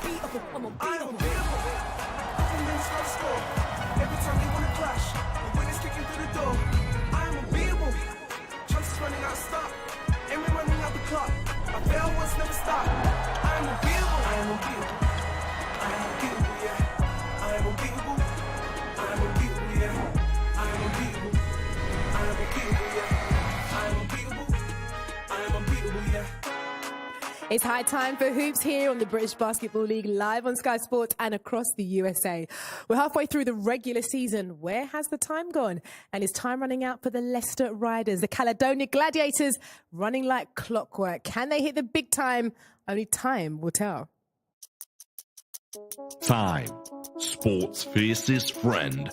unbeatable, I'm unbeatable. Opponents don't score. Every time they wanna clash, the winners kicking through the door. I'm unbeatable. Chances running out of stop. And we're running out the clock. I fail once, never stop. I'm unbeatable. I'm unbeatable. I'm unbeatable, yeah. I'm unbeatable. I'm unbeatable, yeah. I'm unbeatable. I'm unbeatable, yeah. I'm unbeatable. I'm unbeatable, yeah. It's high time for Hoops here on the British Basketball League, live on Sky Sports and across the USA. We're halfway through the regular season. Where has the time gone? And is time running out for the Leicester Riders, the Caledonia Gladiators, running like clockwork? Can they hit the big time? Only time will tell. Time, sport's fiercest friend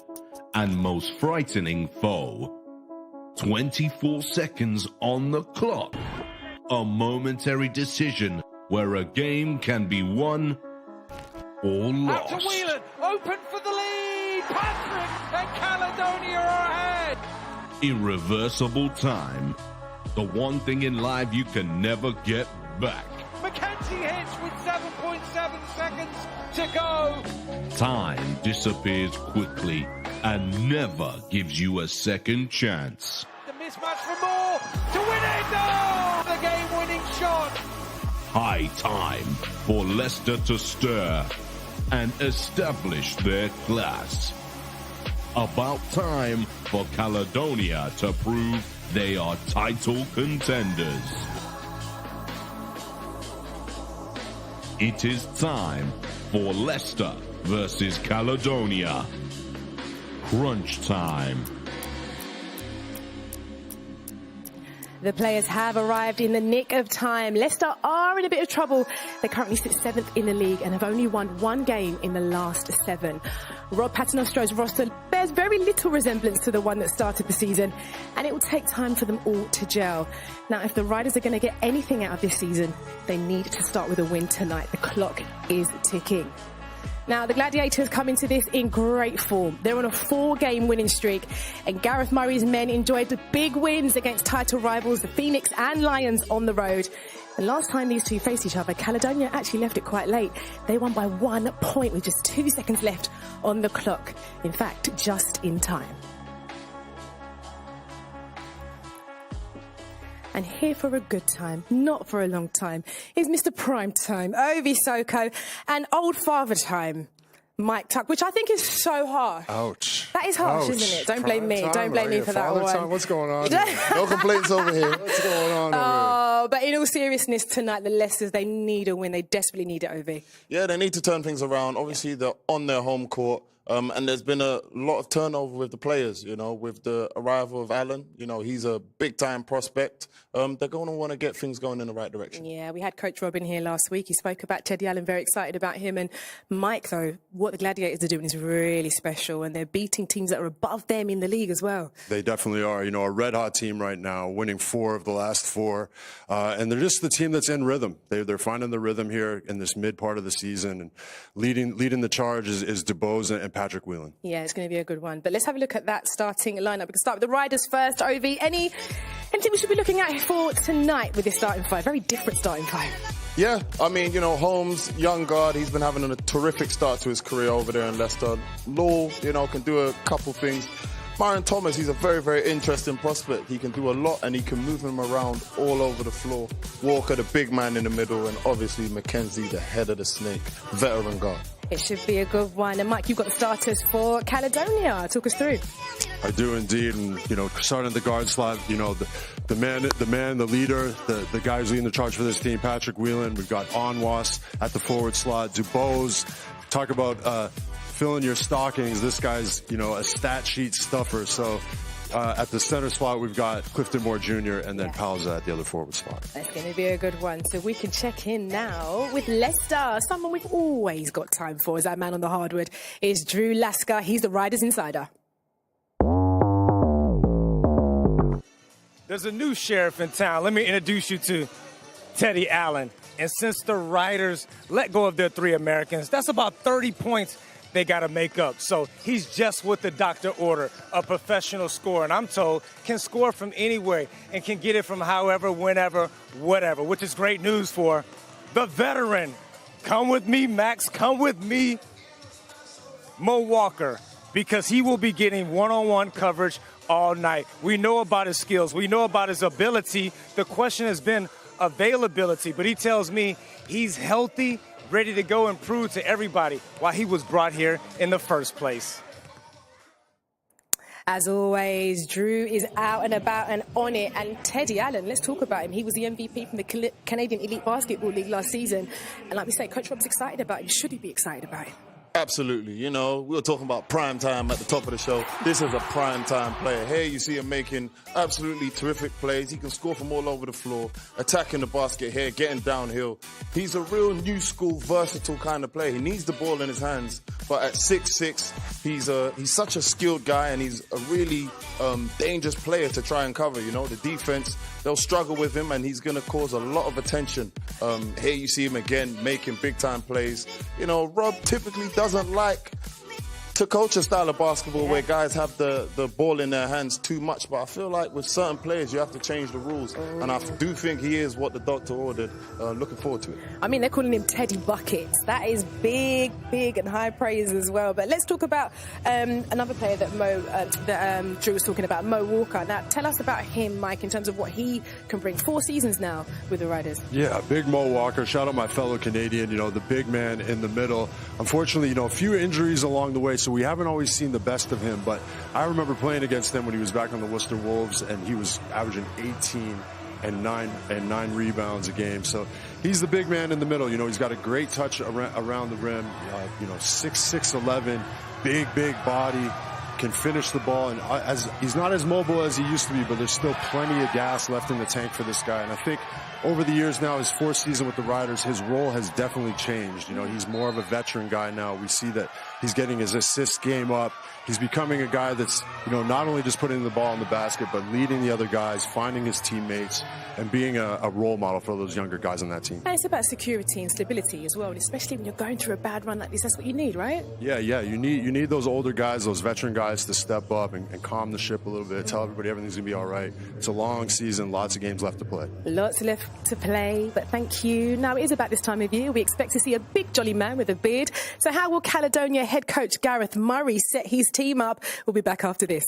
and most frightening foe. 24 seconds on the clock. A momentary decision where a game can be won or lost. Out to Whelan, open for the lead. Patrick and Caledonia are ahead. Irreversible time. The one thing in life you can never get back. Mackenzie hits with 7.7 seconds to go. Time disappears quickly and never gives you a second chance. The mismatch for Moore to win it. No! The game-winning shot. High time for Leicester to stir and establish their class. About time for Caledonia to prove they are title contenders. It is time for Leicester versus Caledonia. Crunch time. The players have arrived in the nick of time. Leicester are in a bit of trouble. They currently sit 7th in the league and have only won one game in the last 7. Rob Paternostro's roster bears very little resemblance to the one that started the season, and it will take time for them all to gel. Now, if the Riders are going to get anything out of this season, they need to start with a win tonight. The clock is ticking. Now, the Gladiators come into this in great form. They're on a 4-game winning streak, and Gareth Murray's men enjoyed the big wins against title rivals, the Phoenix and Lions, on the road. And last time these two faced each other, Caledonia actually left it quite late. They won by 1 point with just 2 seconds left on the clock. In fact, just in time. And here for a good time, not for a long time, is Mr. Prime Time, Ovi Soko, and Old Father Time, Mike Tuck, which I think is so harsh. Ouch. That is harsh, Ouch. isn't it? Don't blame Prime me. time, Don't blame right? me for that Father one. time. What's going on here? No complaints over here. What's going on over here? Oh, but in all seriousness, tonight, the Leicesters, they need a win. They desperately need it, Ovi. Yeah, they need to turn things around. Obviously, they're on their home court. And there's been a lot of turnover with the players, you know, with the arrival of Allen. You know, he's a big-time prospect. They're going to want to get things going in the right direction. Yeah, we had Coach Robin here last week. He spoke about Teddy Allen, very excited about him. And Mike, though, what the Gladiators are doing is really special. And they're beating teams that are above them in the league as well. They definitely are. You know, a red-hot team right now, winning 4 of the last 4. And they're just the team that's in rhythm. They're finding the rhythm here in this mid part of the season. And leading the charge is DeBose and Patrick Whelan. Yeah, it's going to be a good one. But let's have a look at that starting lineup. We can start with the Riders first. Ovi, anything we should be looking at for tonight with this starting 5? Very different starting 5. Yeah, I mean, you know, Holmes, young guard, he's been having a terrific start to his career over there in Leicester. Law, you know, can do a couple things. Myron Thomas, he's a very, very interesting prospect. He can do a lot and he can move him around all over the floor. Walker, the big man in the middle, and obviously Mackenzie, the head of the snake, veteran guard. It should be a good one. And Mike, you've got the starters for Caledonia. Talk us through. I do indeed, and you know, starting at the guard slot, you know, the man, the leader, the guy who's leading the charge for this team, Patrick Whelan. We've got Onwas at the forward slot, DuBose. Talk about filling your stockings. This guy's, you know, a stat sheet stuffer. So at the center slot, we've got Clifton Moore Jr. and then Palza at the other forward slot. That's going to be a good one. So we can check in now with Leicester. Someone we've always got time for is that man on the hardwood, is Drew Lasker. He's the Riders insider. There's a new sheriff in town. Let me introduce you to Teddy Allen. And since the Riders let go of their 3 Americans, that's about 30 points they got to make up. So he's just what the doctor ordered, a professional scorer. And I'm told can score from anywhere and can get it from however, whenever, whatever, which is great news for the veteran Come with me, Max. Come with me, Mo Walker, because he will be getting one-on-one coverage all night. We know about his skills. We know about his ability. The question has been availability, but he tells me he's healthy, ready to go and prove to everybody why he was brought here in the first place. As always, Drew is out and about and on it. And Teddy Allen, let's talk about him. He was the MVP from the Canadian Elite Basketball League last season. And like we say, Coach Rob's excited about him. Should he be excited about him? Absolutely. You know, we were talking about prime time at the top of the show. This is a prime time player. Here you see him making absolutely terrific plays. He can score from all over the floor, attacking the basket here, getting downhill. He's a real new school, versatile kind of player. He needs the ball in his hands, but at 6'6", he's such a skilled guy, and he's a really dangerous player to try and cover. You know, the defense, they'll struggle with him, and he's going to cause a lot of attention. Here you see him again making big time plays. You know, Rob typically doesn't like to coach a style of basketball where guys have the ball in their hands too much, but I feel like with certain players you have to change the rules, and I do think he is what the doctor ordered. Looking forward to it. I mean, they're calling him Teddy Buckets. That is big and high praise as well. But let's talk about another player that Drew was talking about, Mo Walker. Now, tell us about him, Mike, in terms of what he can bring. 4 seasons now with the Riders. Yeah, big Mo Walker. Shout out my fellow Canadian, you know, the big man in the middle. Unfortunately, you know, a few injuries along the way, so we haven't always seen the best of him. But I remember playing against him when he was back on the Leicester Wolves, and he was averaging 18 and 9 rebounds a game. So he's the big man in the middle. You know, he's got a great touch around the rim. You know, 6'6", 11, big body, can finish the ball, and as he's not as mobile as he used to be, but there's still plenty of gas left in the tank for this guy. And I think over the years now, his 4th season with the Riders, his role has definitely changed. You know, he's more of a veteran guy now. We see that he's getting his assist game up. He's becoming a guy that's, you know, not only just putting the ball in the basket, but leading the other guys, finding his teammates, and being a role model for those younger guys on that team. And it's about security and stability as well, and especially when you're going through a bad run like this. That's what you need, right? Yeah. You need those older guys, those veteran guys to step up and calm the ship a little bit, tell everybody everything's going to be all right. It's a long season, lots of games left to play. Lots left to play, but thank you. Now, it is about this time of year. We expect to see a big jolly man with a beard. So how will Caledonia head coach Gareth Murray set his team up? We'll be back after this.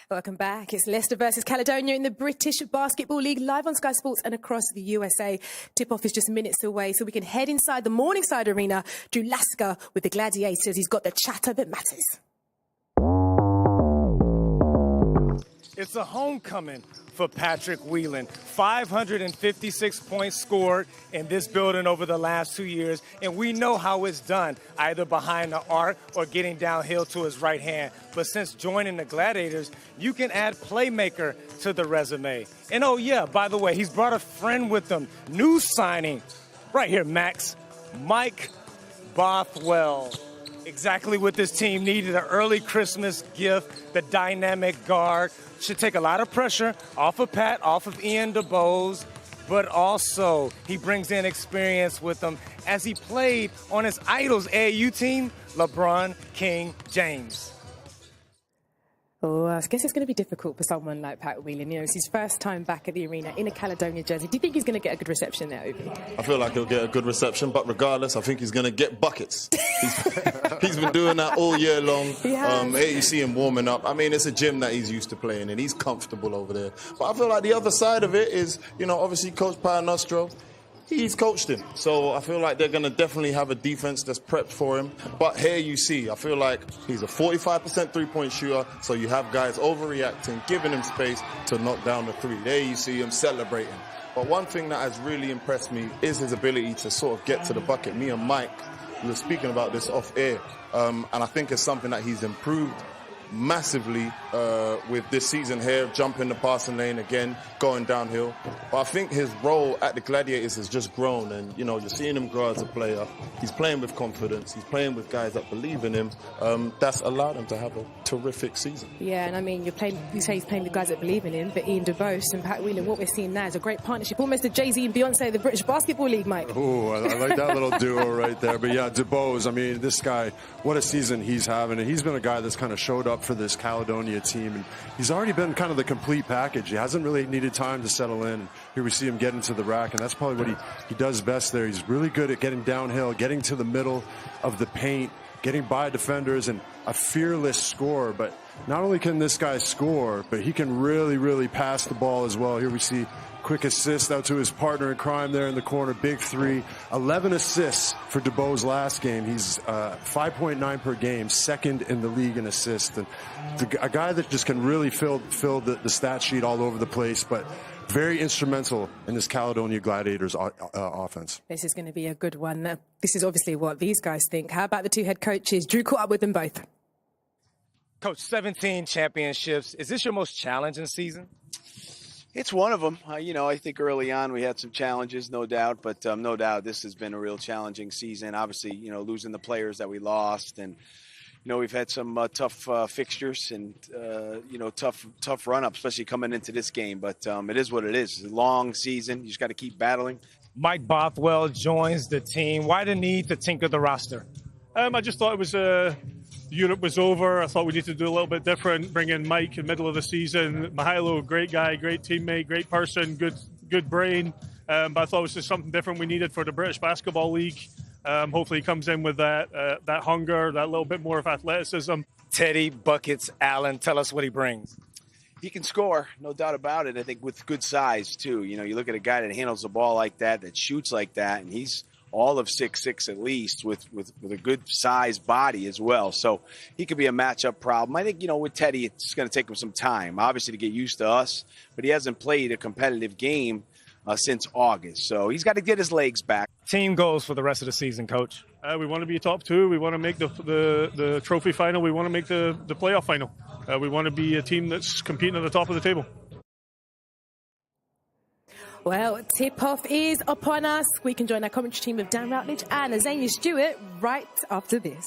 Welcome back. It's Leicester versus Caledonia in the British Basketball League, live on Sky Sports and across the USA. Tip-off is just minutes away, so we can head inside the Morningside Arena to Leicester with the Gladiators. He's got the chatter that matters. It's a homecoming for Patrick Whelan. 556 points scored in this building over the last 2 years, and we know how it's done, either behind the arc or getting downhill to his right hand. But since joining the Gladiators, you can add playmaker to the resume. And oh yeah, by the way, he's brought a friend with him. New signing, right here, Max, Mike Bothwell. Exactly what this team needed, an early Christmas gift, the dynamic guard. Should take a lot of pressure off of Pat, off of Ian DeBose, but also he brings in experience with him as he played on his idols AAU team, LeBron King James. Oh, I guess it's going to be difficult for someone like Pat Whelan. You know, it's his first time back at the arena in a Caledonia jersey. Do you think he's going to get a good reception there, Obi? I feel like he'll get a good reception, but regardless, I think he's going to get buckets. He's been doing that all year long. You see him warming up. I mean, it's a gym that he's used to playing in. He's comfortable over there. But I feel like the other side of it is, obviously Coach Paranostro, he's coached him. So I feel like they're going to definitely have a defense that's prepped for him. But here you see, I feel like he's a 45% three-point shooter, so you have guys overreacting, giving him space to knock down the three. There you see him celebrating. But one thing that has really impressed me is his ability to sort of get to the bucket. Me and Mike, we were speaking about this off air, and I think it's something that he's improved massively with this season here, jumping the passing lane again, going downhill. But I think his role at the Gladiators has just grown, and you're seeing him grow as a player. He's playing with confidence. He's playing with guys that believe in him. That's allowed him to have a terrific season. Yeah, and I mean, you say he's playing with guys that believe in him, but Ian DeBose and Pat Whelan, what we're seeing now is a great partnership, almost the Jay-Z and Beyonce of the British Basketball League, Mike. Oh, I like that little duo right there. But yeah, DeBose, I mean, this guy, what a season he's having. And he's been a guy that's kind of showed up for this Caledonia team, and he's already been kind of the complete package. He hasn't really needed time to settle in. Here we see him get into the rack, and that's probably what he does best there. He's really good at getting downhill, getting to the middle of the paint, getting by defenders, and a fearless scorer. But not only can this guy score, but he can really, really pass the ball as well. Here we see quick assist out to his partner in crime there in the corner, big three. 11 assists for DeBose last game. He's 5.9 per game, second in the league in assists. And a guy that just can really fill the stat sheet all over the place, but very instrumental in this Caledonia Gladiators offense. This is going to be a good one. This is obviously what these guys think. How about the two head coaches? Drew caught up with them both. Coach, 17 championships. Is this your most challenging season? It's one of them. I think early on we had some challenges, no doubt, but no doubt this has been a real challenging season. Obviously, losing the players that we lost, and we've had some tough fixtures and tough run up, especially coming into this game. But it is what it is. It's a long season. You just got to keep battling. Mike Bothwell joins the team. Why the need to tinker the roster? I just thought it was the unit was over. I thought we needed to do a little bit different. Bring in Mike in the middle of the season. Mahalo, great guy, great teammate, great person, good brain. But I thought it was just something different we needed for the British Basketball League. Hopefully he comes in with that hunger, that little bit more of athleticism. Teddy Buckets Allen, tell us what he brings. He can score, no doubt about it. I think with good size, too. You look at a guy that handles the ball like that shoots like that, and he's all of 6'6" at least with a good size body as well. So he could be a matchup problem. I think, with Teddy, it's going to take him some time, obviously, to get used to us. But he hasn't played a competitive game since August. So he's got to get his legs back. Team goals for the rest of the season, Coach? We want to be top two. We want to make the trophy final. We want to make the playoff final. We want to be a team that's competing at the top of the table. Well, tip-off is upon us. We can join our commentary team of Dan Routledge and Azania Stewart right after this.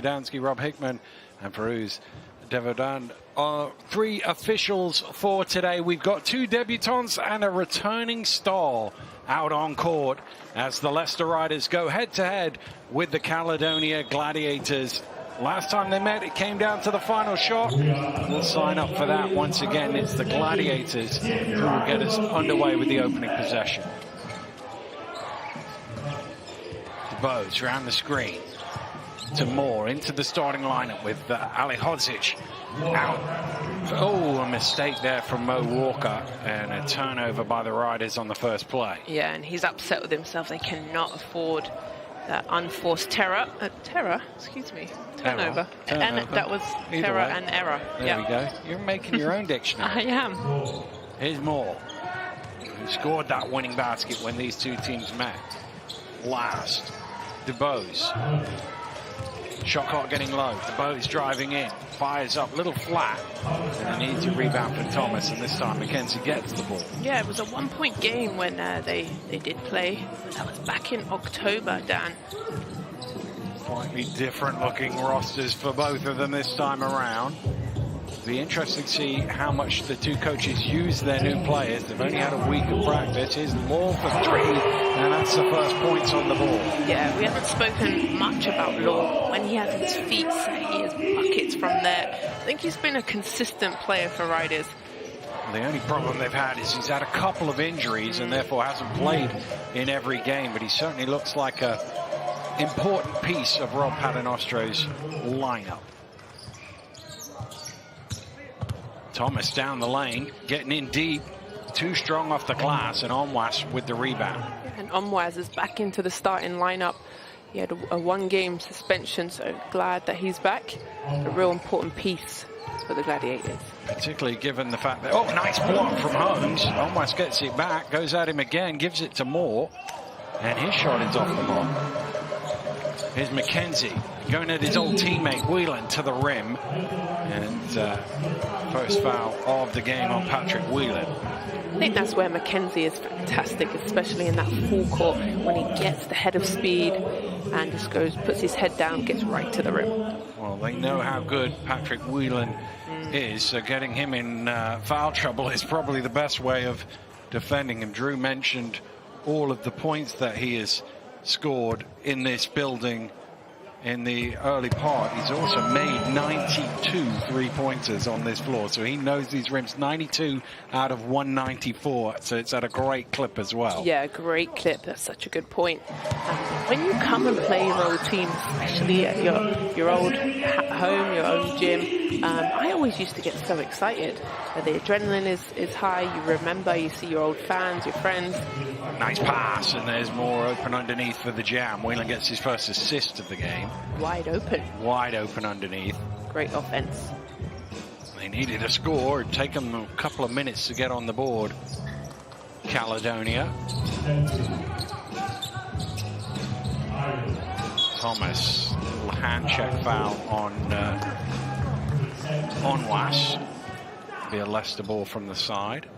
Gdansky, Rob Hickman, and Farouz Devodan are 3 officials for today. We've got 2 debutants and a returning star out on court as the Leicester Riders go head-to-head with the Caledonia Gladiators. Last time they met, it came down to the final shot. We'll sign up for that once again. It's the Gladiators who will get us underway with the opening possession. DeBose around the screen to Moore into the starting lineup with Ali Hodzic out. Oh, a mistake there from Mo Walker and a turnover by the Riders on the first play. Yeah, and he's upset with himself. They cannot afford that unforced turnover. Turnover. And that was Either terror way. and error. There we go. You're making your own dictionary. I am. Here's Moore, who scored that winning basket when these two teams met. Last, DeBose. Shot clock getting low. DeBose driving in. Fires up, little flat. And a need to rebound for Thomas, and this time Mackenzie gets the ball. Yeah, it was a 1-point game when they did play. That was back in October, Dan. Slightly different looking rosters for both of them this time around. Be interesting to see how much the two coaches use their new players. They've only had a week of practice. Here's Law for 3, and that's the first points on the board. Yeah, we haven't spoken much about Law. When he has his feet set, he has buckets from there. I think he's been a consistent player for Riders. The only problem they've had is he's had a couple of injuries and therefore hasn't played in every game, but he certainly looks like a important piece of Rob Paternostro's lineup. Thomas down the lane, getting in deep, too strong off the glass, and Onwas with the rebound. And Onwas is back into the starting lineup. He had a 1-game suspension, so glad that he's back. A real important piece for the Gladiators. Particularly given the fact that, oh, nice block from Holmes. Onwas gets it back, goes at him again, gives it to Moore, and his shot is off the mark. Here's Mackenzie going at his old teammate Whelan to the rim, and first foul of the game on Patrick Whelan. I think that's where Mackenzie is fantastic, especially in that full court when he gets the head of speed and just puts his head down, gets right to the rim. Well, they know how good Patrick Whelan is, so getting him in foul trouble is probably the best way of defending him. Drew mentioned all of the points that he has scored in this building in the early part. He's also made 92 three-pointers on this floor, so he knows these rims. 92 out of 194, so it's at a great clip as well. Yeah, great clip. That's such a good point. When you come and play your old team, especially at your old home, your own gym, I always used to get so excited. The adrenaline is high. You remember, you see your old fans, your friends. Nice pass, and there's more open underneath for the Jam. Whelan gets his first assist of the game. Wide open. Wide open underneath. Great offense. They needed a score. It'd take them a couple of minutes to get on the board. Caledonia. Thomas, little hand check foul on Was. Be a Leicester ball from the side.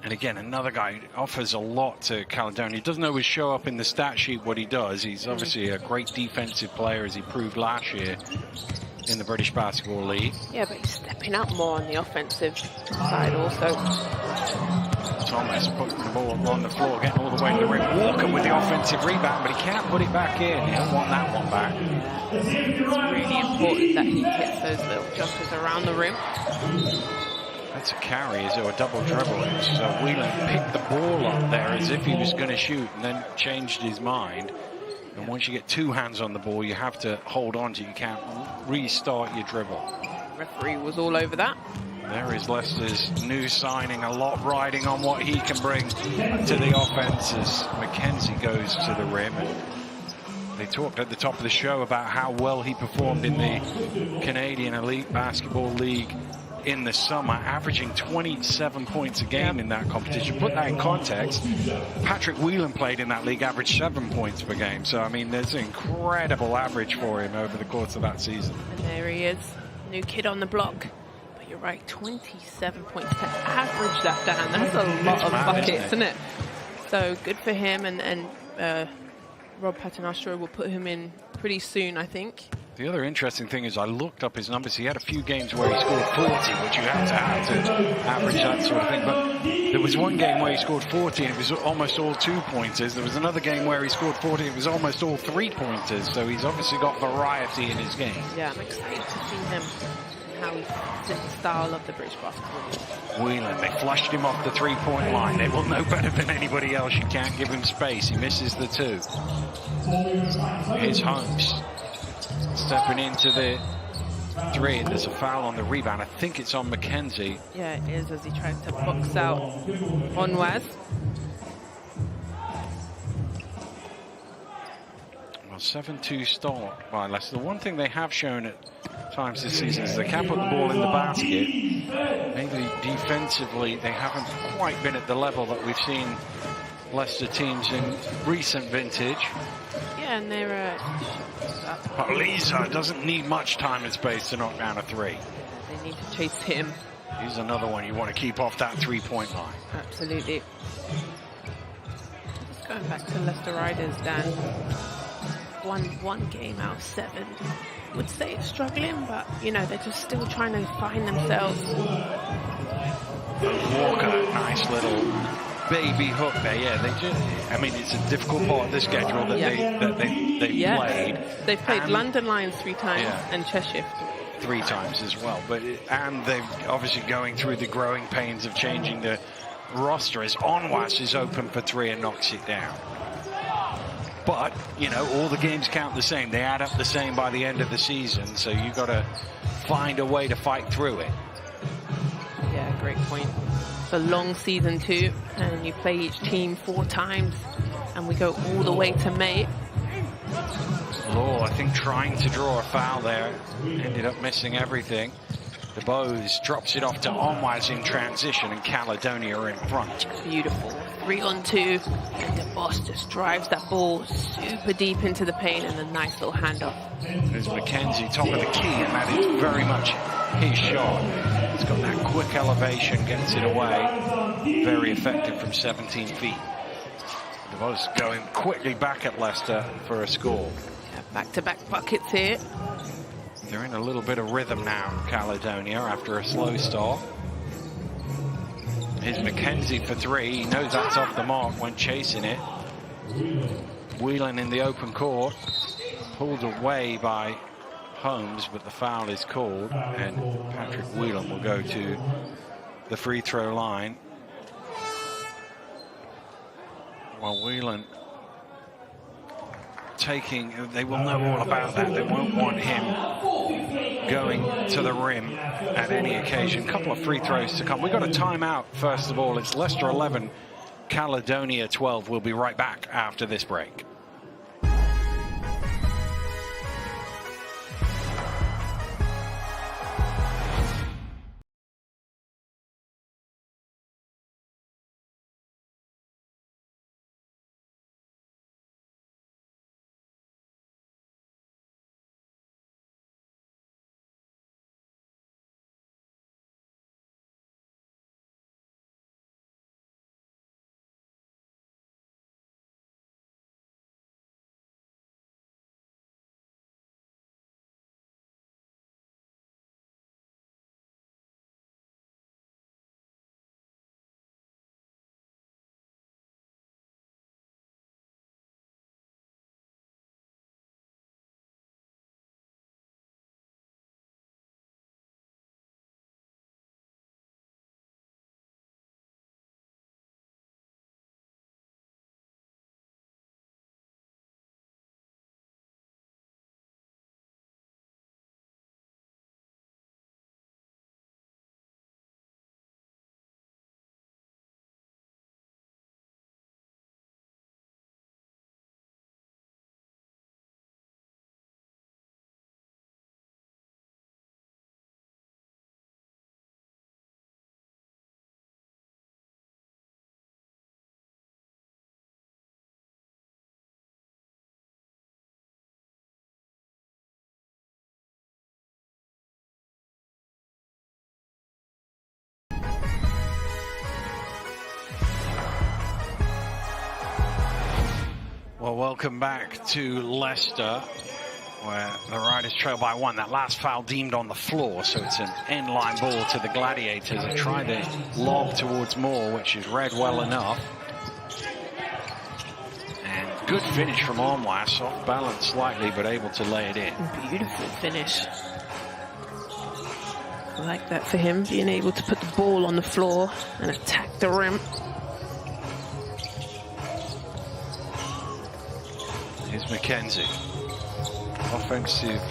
And again, another guy who offers a lot to Caledonia. He doesn't always show up in the stat sheet what he does. He's obviously a great defensive player, as he proved last year in the British Basketball League. Yeah, but he's stepping up more on the offensive side also. Thomas putting the ball on the floor, getting all the way to the rim. Walker with the offensive rebound, but he can't put it back in. He doesn't want that one back. It's really important that he hits those little jumpers around the rim. That's a carry, or a double dribble. So Whelan picked the ball up there as if he was going to shoot and then changed his mind. And once you get two hands on the ball, you have to hold on to it. You can't restart your dribble. Referee was all over that. There is Leicester's new signing, a lot riding on what he can bring to the offense as Mackenzie goes to the rim. And they talked at the top of the show about how well he performed in the Canadian Elite Basketball League in the summer, averaging 27 points a game in that competition. Put that in context, Patrick Whelan played in that league, averaged 7 points per game. So, I mean, there's an incredible average for him over the course of that season. And there he is, new kid on the block. But you're right, 27 points to average that, Dan. That's a lot of buckets, isn't it? So good for him, and Rob Paternostro will put him in pretty soon, I think. The other interesting thing is I looked up his numbers. He had a few games where he scored 40, which you have to average that sort of thing. But there was one game where he scored 40 and it was almost all 2-pointers. There was another game where he scored 40 and it was almost all 3-pointers. So he's obviously got variety in his game. Yeah, I'm excited to see him and how he fits in the style of the British basketball league. Whelan, they flushed him off the 3-point line. They will know better than anybody else. You can't give him space. He misses the 2. Here's Holmes. Stepping into the 3. There's a foul on the rebound. I think it's on McKenzie. Yeah, it is, as he tries to box out Onwaz. Well, 7-2 start by Leicester. The one thing they have shown at times this season is they can put the ball in the basket. Maybe defensively they haven't quite been at the level that we've seen Leicester teams in recent vintage. Yeah, and they're... But Lisa doesn't need much time and space to knock down a 3. They need to chase him. He's another one you want to keep off that 3-point line. Absolutely. Just going back to Leicester Riders, Dan. One game out of 7. Would say it's struggling, but you know, they're just still trying to find themselves. Walker, nice little baby hook there. Yeah, they just, I mean, it's a difficult part of the schedule that they played. They've played London Lions 3 times and Cheshire 3 times as well. And they're obviously going through the growing pains of changing the roster as Onwas is open for 3 and knocks it down. But, you know, all the games count the same. They add up the same by the end of the season. So you've got to find a way to fight through it. Yeah, great point. It's a long season too, and you play each team 4 times, and we go all the way to May. Law, I think, trying to draw a foul there, ended up missing everything. The Bows drops it off to Onwaz in transition, and Caledonia are in front. Beautiful. 3-on-2, and the boss just drives that ball super deep into the paint, and a nice little handoff. There's McKenzie, top of the key, and that is very much his shot. He's got that quick elevation, gets it away. Very effective from 17 feet. The Bows going quickly back at Leicester for a score. Yeah, back-to-back buckets here. They're in a little bit of rhythm now, Caledonia, after a slow start. Here's McKenzie for 3. He knows that's off the mark when chasing it. Whelan in the open court. Pulled away by Holmes, but the foul is called. And Patrick Whelan will go to the free throw line. While Whelan taking, they will know all about that. They won't want him going to the rim at any occasion. Couple of free throws to come. We've got a timeout, first of all. It's Leicester 11, Caledonia 12. We'll be right back after this break. Well, welcome back to Leicester. where the Riders trail by 1. That last foul deemed on the floor, so it's an end-line ball to the Gladiators. They try the lob towards Moore, which is read well enough. And good finish from Onwas, off balance slightly, but able to lay it in. Beautiful finish. I like that for him, being able to put the ball on the floor and attack the rim. Here's McKenzie. Offensive,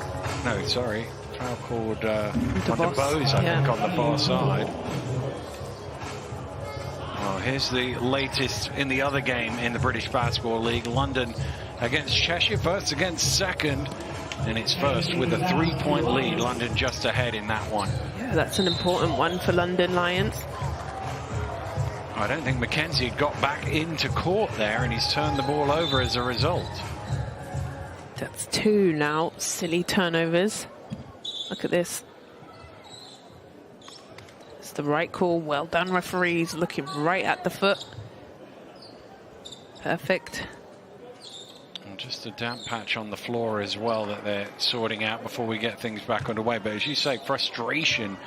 no, sorry, foul called on Bose, I think, on the far side. Well, here's the latest in the other game in the British Basketball League. London against Cheshire, first against second, and it's first with a 3-point lead. London just ahead in that one. Yeah, that's an important one for London Lions. I don't think McKenzie got back into court there, and he's turned the ball over as a result. That's 2 now. Silly turnovers. Look at this. It's the right call. Well done, referees. Looking right at the foot. Perfect. And just a damp patch on the floor as well that they're sorting out before we get things back underway. But as you say, frustration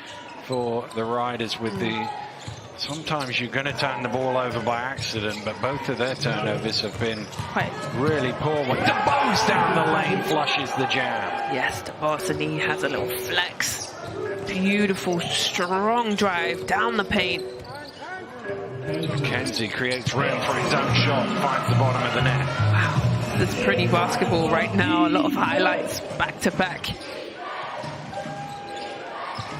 for the Riders with the... Sometimes you're going to turn the ball over by accident, but both of their turnovers have been really poor. When DeBose down the lane flushes the jam. Yes, DeBose, and he has a little flex. Beautiful, strong drive down the paint. McKenzie creates room for his own shot, finds the bottom of the net. Wow, this is pretty basketball right now. A lot of highlights back to back.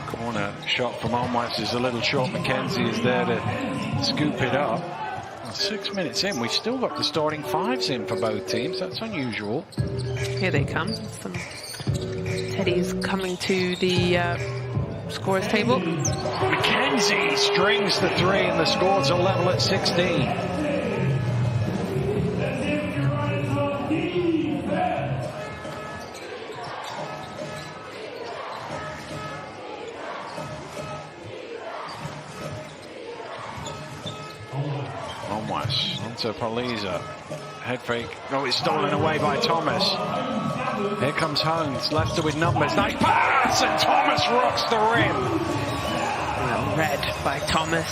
Corner shot from Onwas is a little short. McKenzie is there to scoop it up. Well, 6 minutes in, we've still got the starting 5s in for both teams. That's unusual. Here they come. Teddy's coming to the scorers table. McKenzie strings the 3 and the scores are level at 16. Onto Poliza. Head fake. No, it's stolen away by Thomas. Here comes Holmes. Leicester with numbers. Nice pass! And Thomas rocks the rim. Well read by Thomas.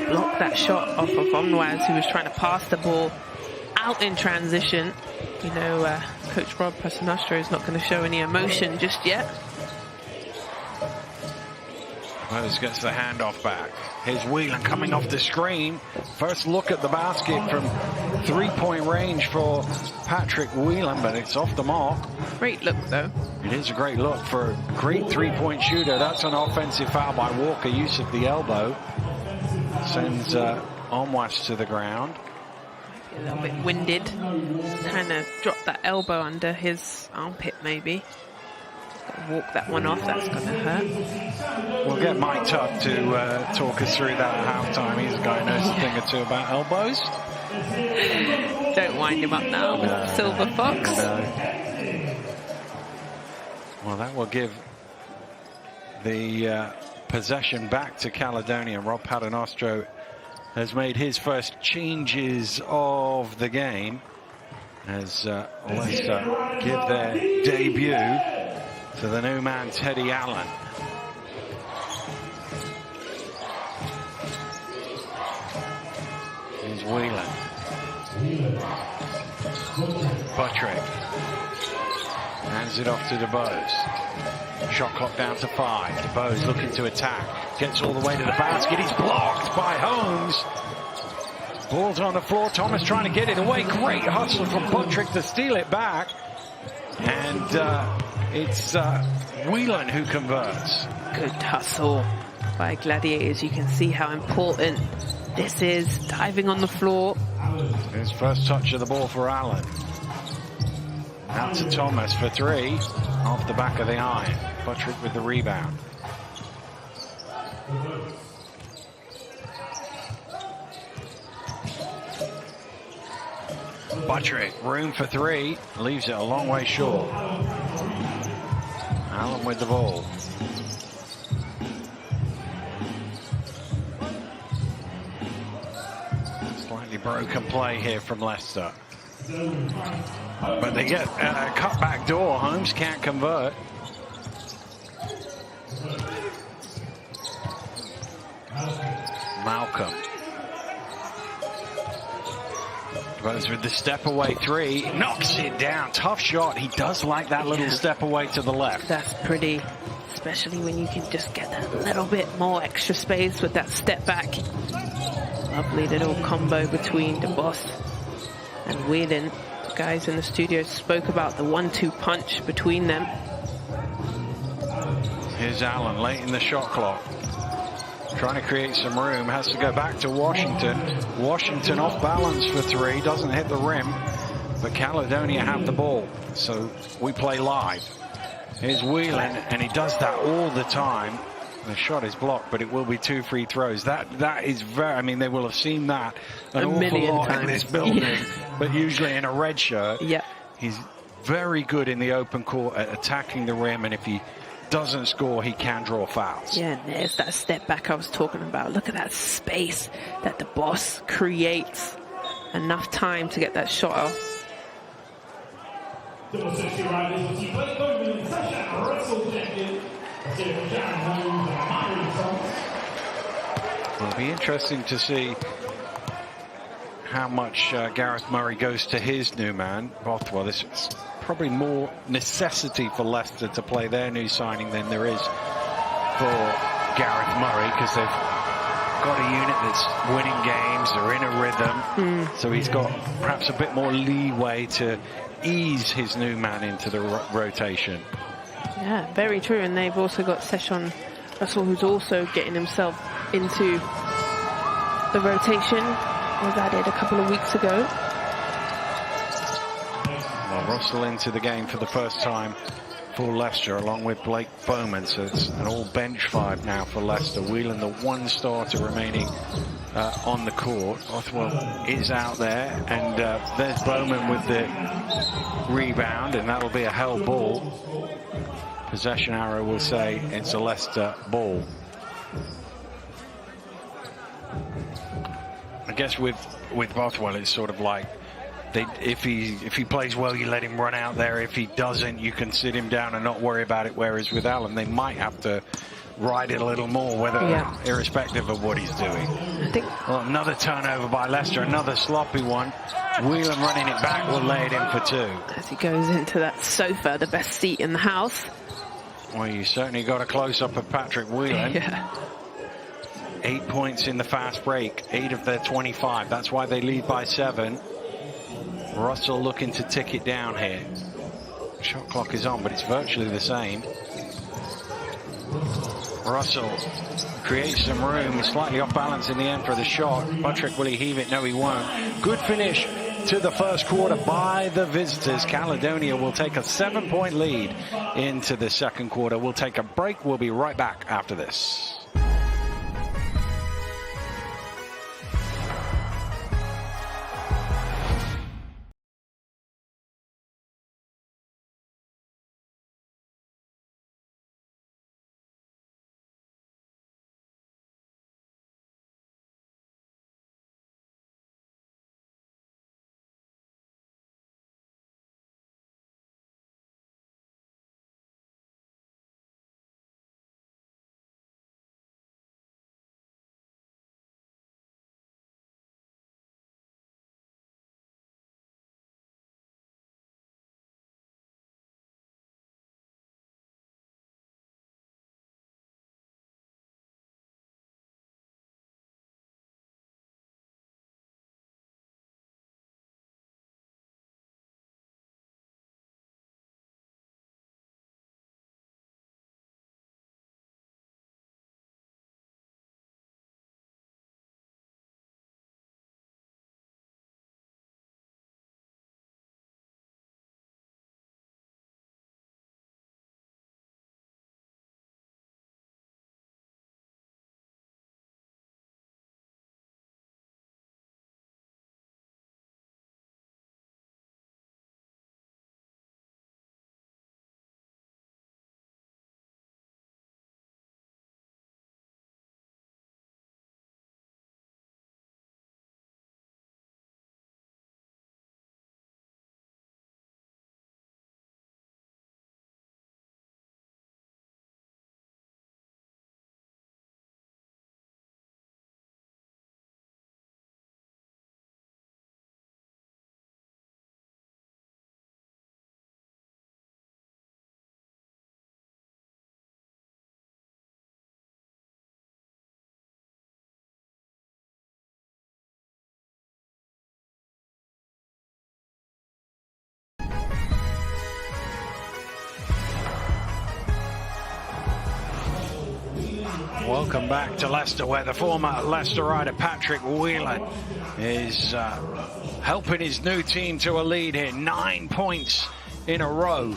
Blocked that shot off of Onwas, who was trying to pass the ball out in transition. You know, Coach Rob Pasanastro is not going to show any emotion just yet. Rose gets the handoff back. Here's Whelan coming off the screen. First look at the basket from 3-point range for Patrick Whelan, but it's off the mark. Great look, though. It is a great look for a great 3-point shooter. That's an offensive foul by Walker. Use of the elbow. Sends Onwas to the ground. A little bit winded. Kind of dropped that elbow under his armpit, maybe. Walk that one off, that's going to hurt. We'll get Mike Tuck to talk us through that at halftime. He's a guy who knows a thing or two about elbows. Don't wind him up now with the Silver Fox. No. Well, that will give the possession back to Caledonia. Rob Paternoster has made his first changes of the game as Leicester give their debut to the new man, Teddy Allen. Here's Whelan. Buttrick. Hands it off to DeBose. Shot clock down to 5. DeBose looking to attack. Gets all the way to the basket. He's blocked by Holmes. Ball's on the floor. Thomas trying to get it away. Great hustle from Buttrick to steal it back. And it's Whelan who converts. Good hustle by Gladiators. You can see how important this is. Diving on the floor. His first touch of the ball for Allen. Out to Thomas for 3. Off the back of the iron. Buttrick with the rebound. Buttrick, room for 3. Leaves it a long way short. Allen with the ball. Slightly broken play here from Leicester. But they get a cut back door. Holmes can't convert. Malcolm goes with the step away three, knocks it down. Tough shot. He does like that little step away to the left. That's pretty, especially when you can just get that little bit more extra space with that step back. Lovely little combo between the boss and Whelan. The guys in the studio spoke about the 1-2 punch between them. Here's Allen late in the shot clock. Trying to create some room, has to go back to Washington. Washington off balance for three, doesn't hit the rim, but Caledonia have the ball, so we play live. Here's Whelan, and he does that all the time. The shot is blocked, but it will be 2 free throws. That is very, I mean, they will have seen that an awful lot in this building, but usually in a red shirt. Yeah. He's very good in the open court at attacking the rim, and if he doesn't score, he can draw fouls. Yeah, and there's that step back I was talking about. Look at that space that the boss creates. Enough time to get that shot off. It'll be interesting to see how much Gareth Murray goes to his new man, Bothwell. This is probably more necessity for Leicester to play their new signing than there is for Gareth Murray, because they've got a unit that's winning games, they're in a rhythm, so he's got perhaps a bit more leeway to ease his new man into the rotation. Yeah, very true. And they've also got Seshon Russell, who's also getting himself into the rotation. Was added a couple of weeks ago. Well, Russell into the game for the first time for Leicester, along with Blake Bowman. So it's an all bench five now for Leicester. Whelan, the one starter remaining on the court. Bothwell is out there, and there's Bowman with the rebound, and that'll be a held ball. Possession arrow will say it's a Leicester ball. I guess with Bothwell, it's sort of like if he plays well, you let him run out there. If he doesn't, you can sit him down and not worry about it. Whereas with Allen, they might have to ride it a little more, irrespective of what he's doing. Well, another turnover by Leicester, another sloppy one. Whelan running it back will lay it in for two. As he goes into that sofa, the best seat in the house. Well, you certainly got a close-up of Patrick Whelan. Yeah. 8 points in the fast break, 8 of their 25. That's why they lead by 7. Russell looking to tick it down here. Shot clock is on, but it's virtually the same. Russell creates some room, slightly off balance in the end for the shot. Buttrick, will he heave it? No, he won't. Good finish to the first quarter by the visitors. Caledonia will take a 7-point lead into the second quarter. We'll take a break. We'll be right back after this. Welcome back to Leicester, where the former Leicester rider Patrick Whelan is helping his new team to a lead here. 9 points in a row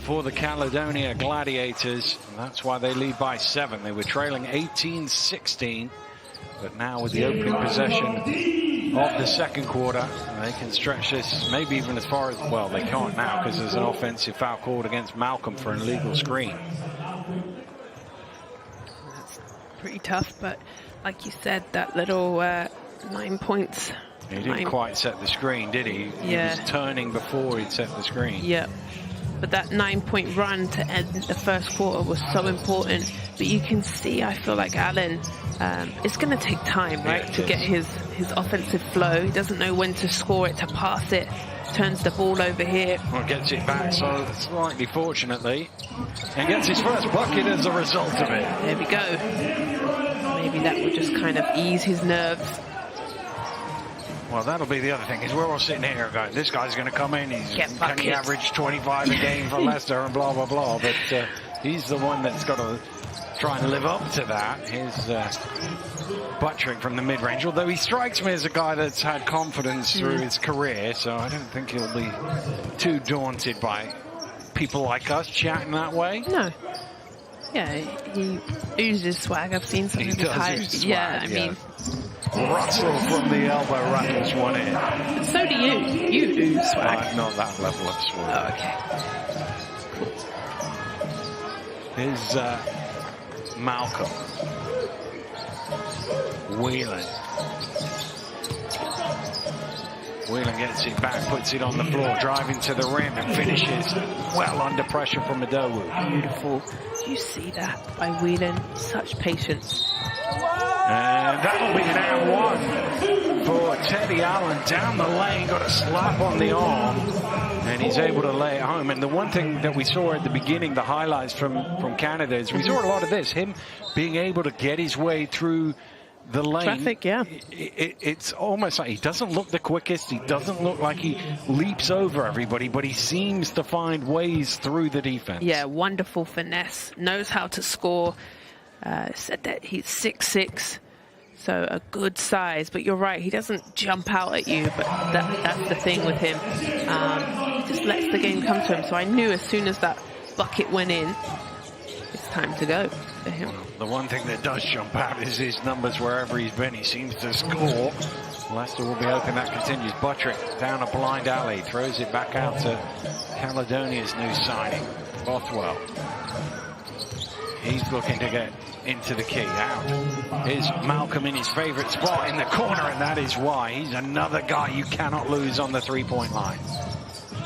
for the Caledonia Gladiators. And that's why they lead by 7. They were trailing 18-16. But now with the opening possession of the second quarter, they can stretch this maybe even as far as, well, they can't now because there's an offensive foul called against Malcolm for an illegal screen. That's pretty tough, but like you said, that little 9 points. He didn't quite set the screen, did he? Yeah. He was turning before he'd set the screen. Yeah. But that 9-point run to end the first quarter was so important. But you can see, I feel like Allen, it's going to take time, right, to get his offensive flow. He doesn't know when to score it, to pass it, turns the ball over here. Well, gets it back so slightly fortunately, and gets his first bucket as a result of it. There we go. Maybe that will just kind of ease his nerves. Well, that'll be the other thing, is we're all sitting here going, this guy's going to come in, can he average 25 a game for Leicester and blah, blah, blah. But he's the one that's got to try and live up to that. His Buttrick from the mid-range, although he strikes me as a guy that's had confidence through his career, so I don't think he'll be too daunted by people like us chatting that way. No. Yeah, he oozes swag. I've seen some of his highlights. Yeah, I mean... Russell from the elbow rattles one in. So do you. You ooze swag. Not that level of swag. Oh, okay. Here's Malcolm. Whelan. Whelan gets it back, puts it on the floor, driving to the rim and finishes well under pressure from Adowu. Beautiful. You see that by Whelan. Such patience. And that'll be an and one for Teddy Allen. Down the lane, got a slap on the arm, and he's able to lay it home. And the one thing that we saw at the beginning, the highlights from Canada, is we saw a lot of this, him being able to get his way through the lane. Traffic, yeah. It's almost like he doesn't look the quickest. He doesn't look like he leaps over everybody, but he seems to find ways through the defense. Yeah, wonderful finesse. Knows how to score. Said that he's 6'6", so a good size. But you're right, he doesn't jump out at you. But that's the thing with him. He just lets the game come to him. So I knew as soon as that bucket went in, it's time to go for him. The one thing that does jump out is his numbers wherever he's been. He seems to score. Leicester will be open. That continues. Buttrick down a blind alley. Throws it back out to Caledonia's new signing, Bothwell. He's looking to get into the key. Out is Malcolm in his favorite spot in the corner, and that is why. He's another guy you cannot lose on the three-point line.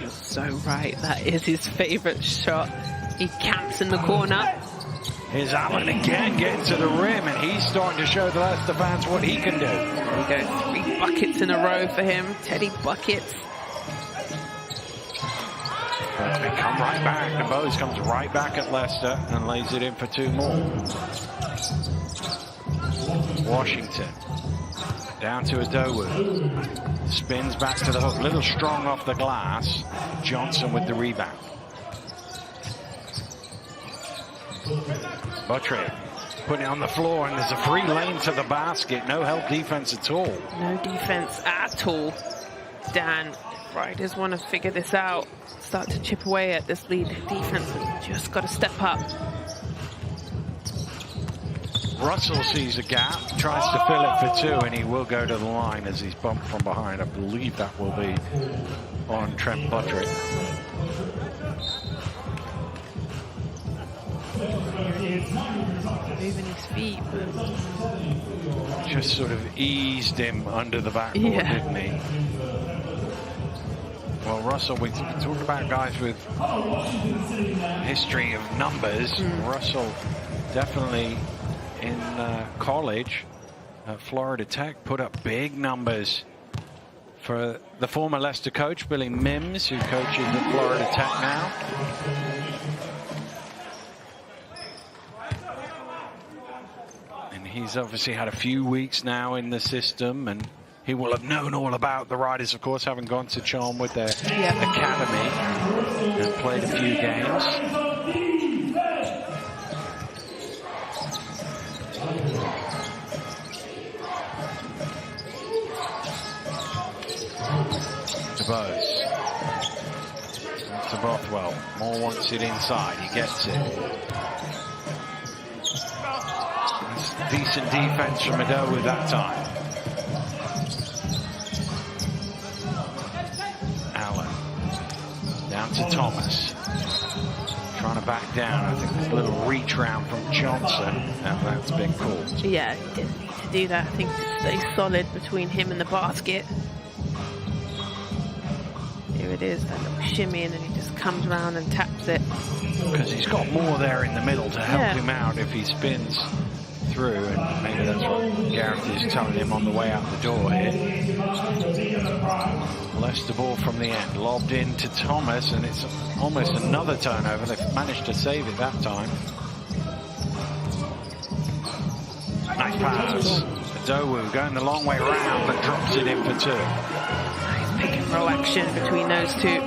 You're so right. That is his favorite shot. He camps in the corner. Here's Allen again getting to the rim, and he's starting to show the Leicester fans what he can do. There we go. 3 buckets in a row for him. Teddy buckets. They come right back. The Bows comes right back at Leicester and lays it in for 2 more. Washington down to Adowu. Spins back to the hook. Little strong off the glass. Johnson with the rebound. Buttrick putting it on the floor, and there's a free lane to the basket. No help defense at all. No defense at all. Dan, Riders want to figure this out. Start to chip away at this lead. Defense has just got to step up. Russell sees a gap, tries to fill it for 2, and he will go to the line as he's bumped from behind. I believe that will be on Trent Buttrick. Moving his feet, but just sort of eased him under the backboard, didn't he? Well, Russell, we talk about guys with history of numbers. Russell definitely in college at Florida Tech put up big numbers for the former Leicester coach, Billy Mims, who coaches at Florida Tech now. And he's obviously had a few weeks now in the system, and he will have known all about the Riders, of course, having gone to Charnwood, their academy, and played a few games. Bose. To Bothwell. Moore wants it inside. He gets it. It's decent defense from Adowu that time. Allen. Down to Thomas. Trying to back down. I think there's a little reach round from Johnson, and that's been called. Yeah, he didn't need to do that. I think to stay solid between him and the basket. Here it is, that little shimmy, and then he just comes around and taps it. Because he's got more there in the middle to help him out if he spins through, and maybe that's what Gareth is telling him on the way out the door here. Leicester ball from the end, lobbed in to Thomas, and it's almost another turnover. They've managed to save it that time. Nice pass. Adowu going the long way round, but drops it in for two. Nice pick and roll action between those two.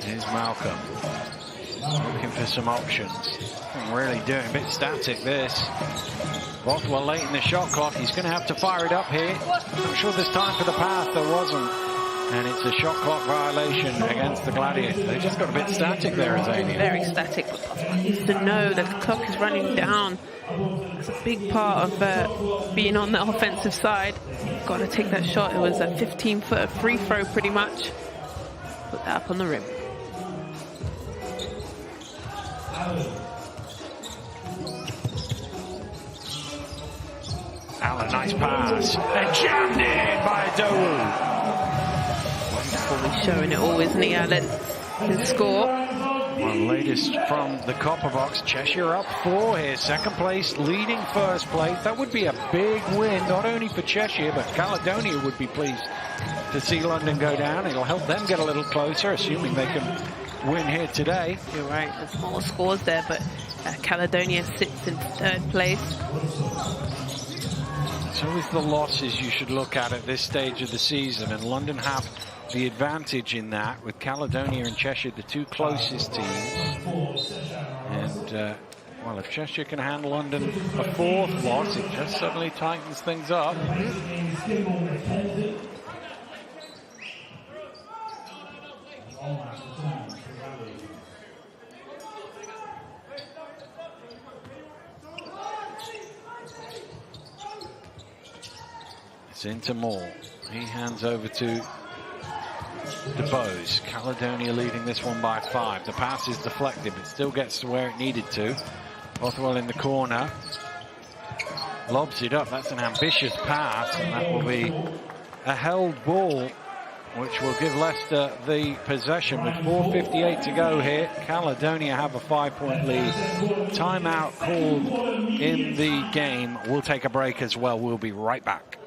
Here's Malcolm. Looking for some options. Really doing a bit static this. Bothwell late in the shot clock. He's going to have to fire it up here. I'm sure there's time for the pass. There wasn't. And it's a shot clock violation against the Gladiators. They just got a bit static there, Azania. Very static, but Bothwell needs to know that the clock is running down. That's a big part of being on the offensive side. You've got to take that shot. It was a 15-foot free throw pretty much. Put that up on the rim. Allen, nice pass. And jammed in by Adowu. Wonderfully showing it all, isn't he, Allen? Can score. Well, latest from the copper box. Cheshire up 4 here. Second place, leading first place. That would be a big win, not only for Cheshire, but Caledonia would be pleased to see London go down. It'll help them get a little closer, assuming they can win here today. You're right, there's more scores there, but Caledonia sits in third place. It's always the losses you should look at this stage of the season, and London have the advantage in that, with Caledonia and Cheshire the two closest teams. And, well, if Cheshire can hand London a 4th loss, it just suddenly tightens things up. It's into Moore. He hands over to DeBose. Caledonia leading this one by 5. The pass is deflected, but still gets to where it needed to. Bothwell in the corner. Lobs it up. That's an ambitious pass, and that will be a held ball, which will give Leicester the possession with 4:58 to go here. Caledonia have a 5-point lead. Timeout called in the game. We'll take a break as well. We'll be right back.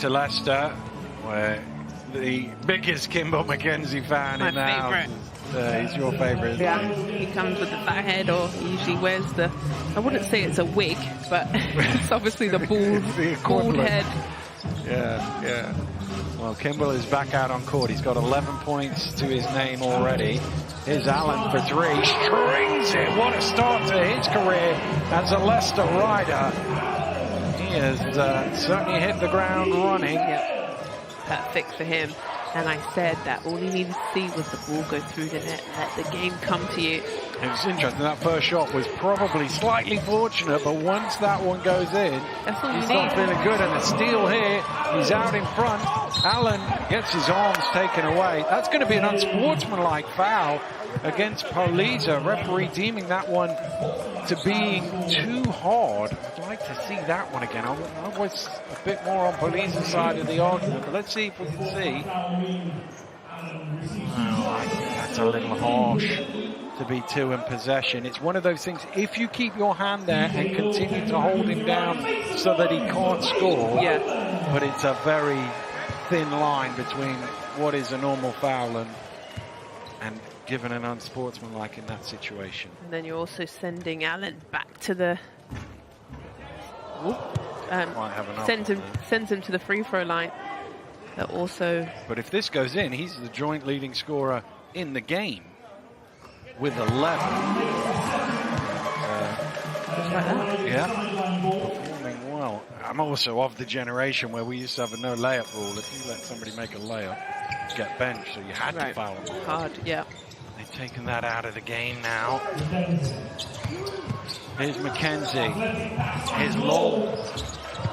to Leicester, where the biggest Kimball McKenzie fan My in the house. He's your favourite. Yeah, he comes with the fat head, or he usually wears the, I wouldn't say it's a wig, but it's obviously the bald head. Yeah. Well, Kimball is back out on court. He's got 11 points to his name already. Here's Allen for three. Strings it. What a start to his career as a Leicester rider. He has certainly hit the ground running. Perfect for him. And I said that all you needed to see was the ball go through the net and let the game come to you. It was interesting. That first shot was probably slightly fortunate, but once that one goes in, he's not feeling good. And the steal here, he's out in front. Allen gets his arms taken away. That's going to be an unsportsmanlike foul against Poliza. Referee deeming that one to being too hard. I'd like to see that one again. I was a bit more on Poliza's side of the argument, but let's see if we can see. Oh, I think that's a little harsh to be 2 in possession. It's one of those things, if you keep your hand there and continue to hold him down so that he can't score, but it's a very thin line between what is a normal foul and given an unsportsmanlike in that situation. And then you're also sending Allen back to the... sends him to the free throw line. That also... But if this goes in, he's the joint leading scorer in the game with 11. Just like that. Yeah, performing well. I'm also of the generation where we used to have a no layup rule. If you let somebody make a layup, you get benched, so you had to foul them. Hard, yeah. They've taken that out of the game now. Here's McKenzie. His long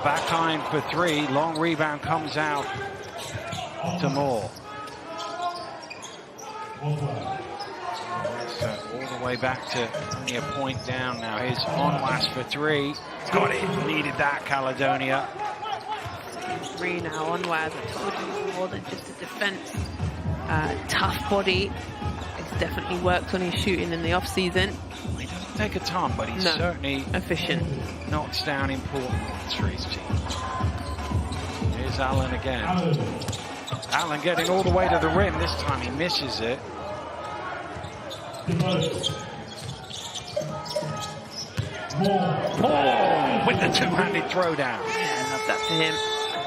backhand for three. Long rebound comes out to Moore. All the way back to only a point down now. Here's Onwas for three. Got it. Needed that, Caledonia. 3 now, Onwas. I told you he's more than just a defense. Tough body. It's definitely worked on his shooting in the off-season. He doesn't take a ton, but he's certainly efficient. Knocks down important points for his team. Here's Allen again. Allen getting all the way to the rim. This time he misses it. Moore with the two-handed throwdown. Yeah, I love that for him.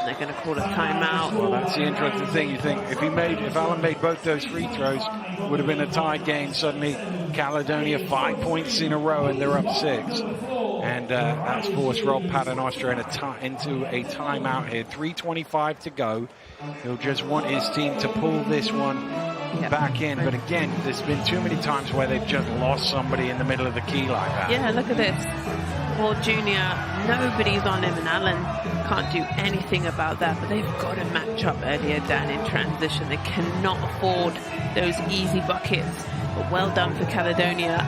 They're going to call a timeout. Well, that's the interesting thing. You think if Allen made both those free throws, it would have been a tied game. Suddenly, Caledonia 5 points in a row, and they're up 6. And that's forced Rob Paternoster into a timeout here. 3:25 to go. He'll just want his team to pull this one back in. But again, there's been too many times where they've just lost somebody in the middle of the key like that. Yeah, look at this. Paul Jr., nobody's on him, and Allen can't do anything about that, but they've got to match up earlier down in transition. They cannot afford those easy buckets, but well done for Caledonia.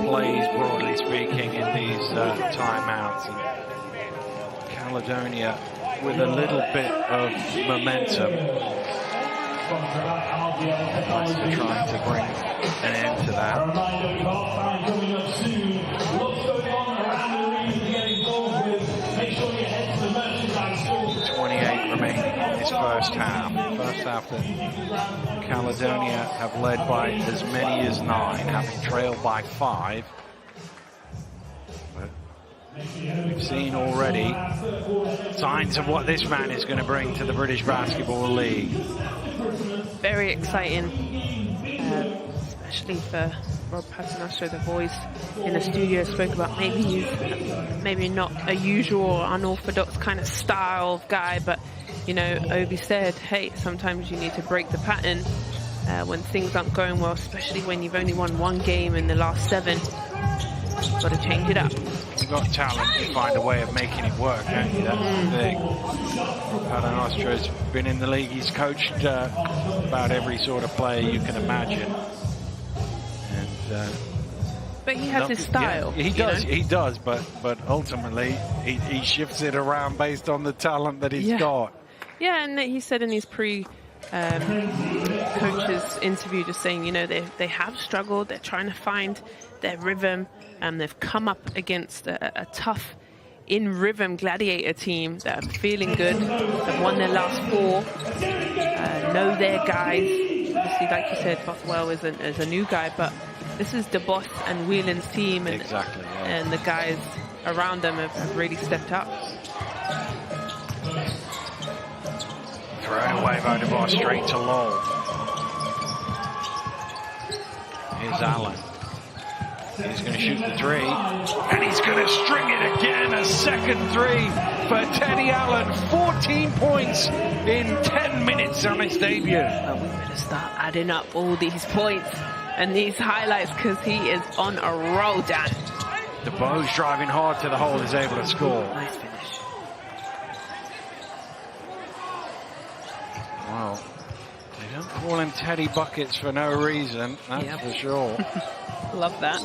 Plays, broadly speaking, in these timeouts, and Caledonia with a little bit of momentum. Leicester trying to bring an end to that. 28 remaining in this first half. First half that Caledonia have led by as many as 9, having trailed by 5. But we've seen already signs of what this man is going to bring to the British Basketball League. Very exciting, especially for Rob Paternoster. The boys in the studio spoke about maybe not a usual or unorthodox kind of style of guy, but you know, Obi said, hey, sometimes you need to break the pattern when things aren't going well, especially when you've only won 1 game in the last 7. You've got to change it up. You've got talent, you find a way of making it work, don't you? That's the thing. Paternoster's been in the league, he's coached about every sort of player you can imagine. And But he has his style. Yeah, he does, but ultimately he shifts it around based on the talent that he's got. Yeah, and he said in his coach's interview, just saying, you know, they have struggled. They're trying to find their rhythm, and they've come up against a tough in-rhythm Gladiator team that are feeling good. They've won their last 4. Know their guys. Obviously, like you said, Bothwell is a new guy, but this is DeBoss and Whelan's team, and and the guys around them have really stepped up. Thrown away by DeBoss, straight to Lowell. Here's Allen. He's going to shoot the 3, and he's going to string it again. A second 3 for Teddy Allen. 14 points in 10 minutes on his debut. Well, we better start adding up all these points and these highlights, because he is on a roll, Dan. DeBose driving hard to the hole is able to score. Nice finish. Well, they don't call him Teddy Buckets for no reason, that's for sure. Love that.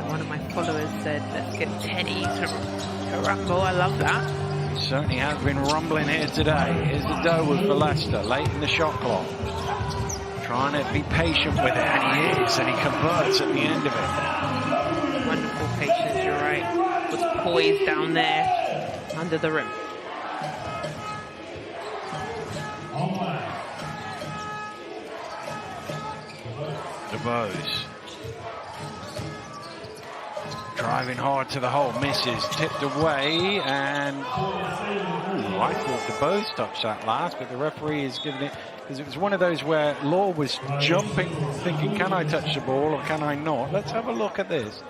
One of my followers said, let's get Teddy to rumble. I love that. He certainly has been rumbling here today. Here's the Doe for Leicester, late in the shot clock. Trying to be patient with it, and he is, and he converts at the end of it. Wonderful patience, you're right. Was poised down there under the rim. DeBose. Driving hard to the hole, misses, tipped away, and I thought DeBose touched that last, but the referee is giving it, because it was one of those where Law was jumping, thinking, can I touch the ball or can I not? Let's have a look at this.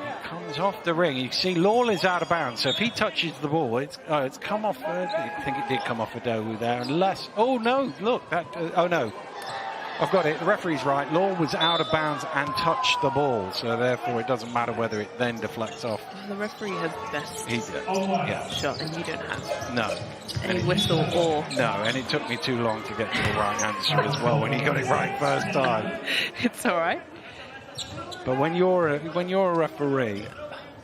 It comes off the ring. You see Law is out of bounds, so if he touches the ball, it's come off. I think it did come off Adowu there, unless, oh no, look, that, oh no. I've got it. The referee's right. Law was out of bounds and touched the ball, so therefore it doesn't matter whether it then deflects off. The referee has the best shot, and you don't have any whistle or... No, and it took me too long to get to the right answer as well when he got it right first time. It's all right. But when you're a referee,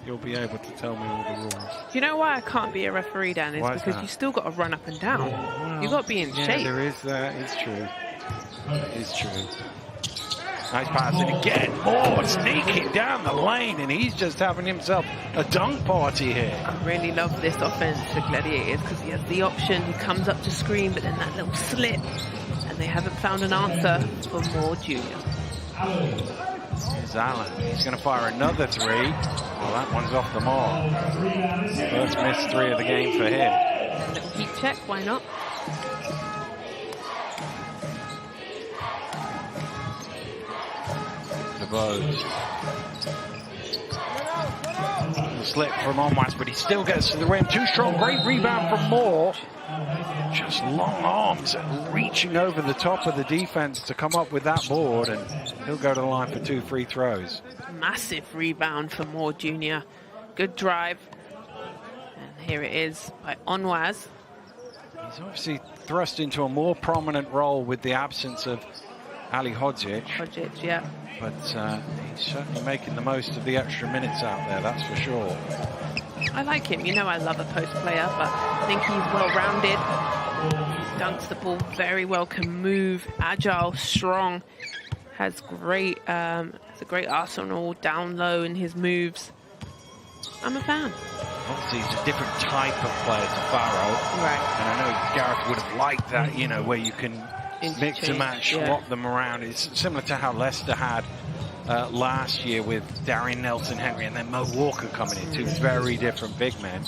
you'll be able to tell me all the rules. Do you know why I can't be a referee, Dan? Is because you still got to run up and down. You've got to be in shape. There is that. It's true. It's true. Nice passing again. Oh, sneaking down the lane, and he's just having himself a dunk party here. I really love this offense for Gladiators, because he has the option. He comes up to screen, but then that little slip, and they haven't found an answer for Moore Jr. Here's Allen. He's going to fire another 3. Well, that one's off the mark. First missed 3 of the game for him. A little heat check, why not? DeBose. The slip from Onwas, but he still gets to the rim. Too strong. Great rebound from Moore. Just long arms reaching over the top of the defense to come up with that board, and he'll go to the line for 2 free throws. Massive rebound for Moore Jr. Good drive. And here it is by Onwas. He's obviously thrust into a more prominent role with the absence of Ali Hodzic. Yeah. But he's certainly making the most of the extra minutes out there, that's for sure. I like him. You know I love a post player, but I think he's well-rounded. Dunks the ball very well, can move, agile, strong. Has a great arsenal down low in his moves. I'm a fan. Obviously, he's a different type of player to Farrow. Right. And I know Gareth would have liked that, you know, where you can mix and match, swap them around. It's similar to how Leicester had last year with Darian Nelson-Henry and then Mo Walker coming in, 2 very different big men.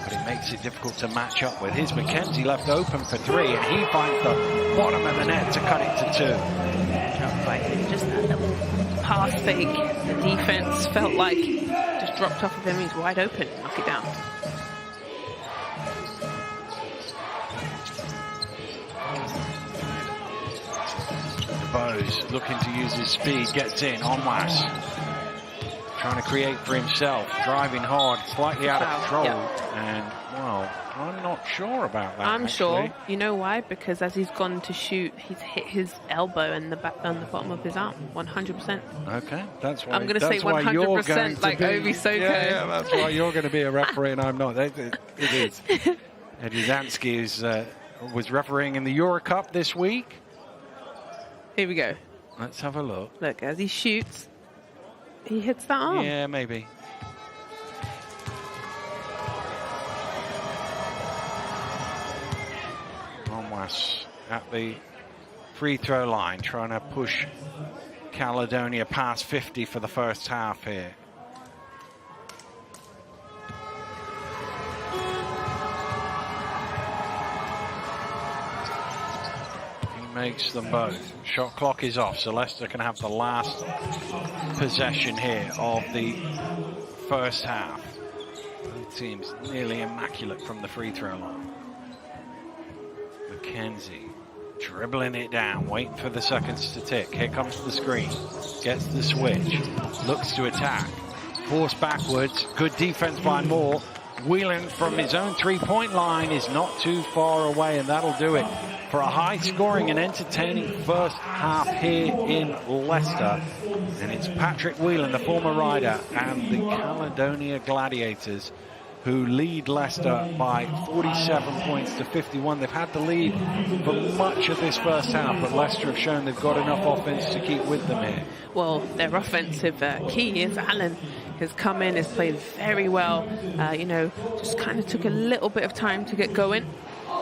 But it makes it difficult to match up with. Here's McKenzie left open for 3, and he finds the bottom of the net to cut it to 2. Just that little pass fake. The defense felt like just dropped off of him. He's wide open. Knock it down. DeBose looking to use his speed, gets in, Onwas. trying to create for himself, driving hard, slightly out of control. And, well, I'm not sure about that. I'm actually. sure. You know why? Because as he's gone to shoot, he's hit his elbow in the back on the bottom of his arm. 100%. Okay, that's why. I'm going to say 100% like Obi Soko. Yeah, that's why you're going to be a referee and I'm not. It is. Eddie Zansky was refereeing in the Euro Cup this week. Here we go. Let's have a look. Look, as he shoots, he hits that arm. Yeah, maybe. Onwas at the free throw line, trying to push Caledonia past 50 for the first half here. He makes them both. Shot clock is off, so Leicester can have the last possession here of the first half. It seems nearly immaculate from the free throw line. McKenzie dribbling it down, waiting for the seconds to tick. Here comes the screen, gets the switch, looks to attack, forced backwards, good defense by Moore. Whelan from his own three-point line is not too far away, and that'll do it for a high-scoring and entertaining first half here in Leicester. And it's Patrick Whelan, the former Rider, and the Caledonia Gladiators who lead Leicester by 47 points to 51. They've had the lead for much of this first half, but Leicester have shown they've got enough offense to keep with them here. Well, their offensive key is Allen has come in, has played very well. You know, just kind of took a little bit of time to get going,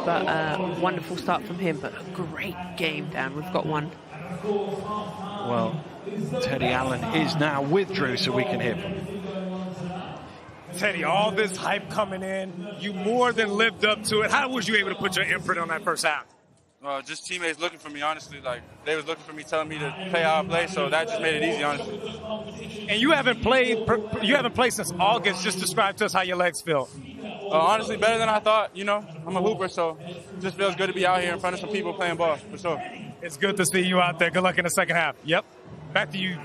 but wonderful start from him. But a great game, Dan. We've got one. Well, Teddy Allen is now with Drew, so we can hear from him. Teddy, all this hype coming in, you more than lived up to it. How was you able to put your imprint on that first half? Just teammates looking for me, honestly. Like, they was looking for me, telling me to play how I play, so that just made it easy, honestly. And you haven't played since August. Just describe to us how your legs feel. Honestly, better than I thought. You know, I'm a hooper, so it just feels good to be out here in front of some people playing ball, for sure. It's good to see you out there. Good luck in the second half. Yep. Back to you.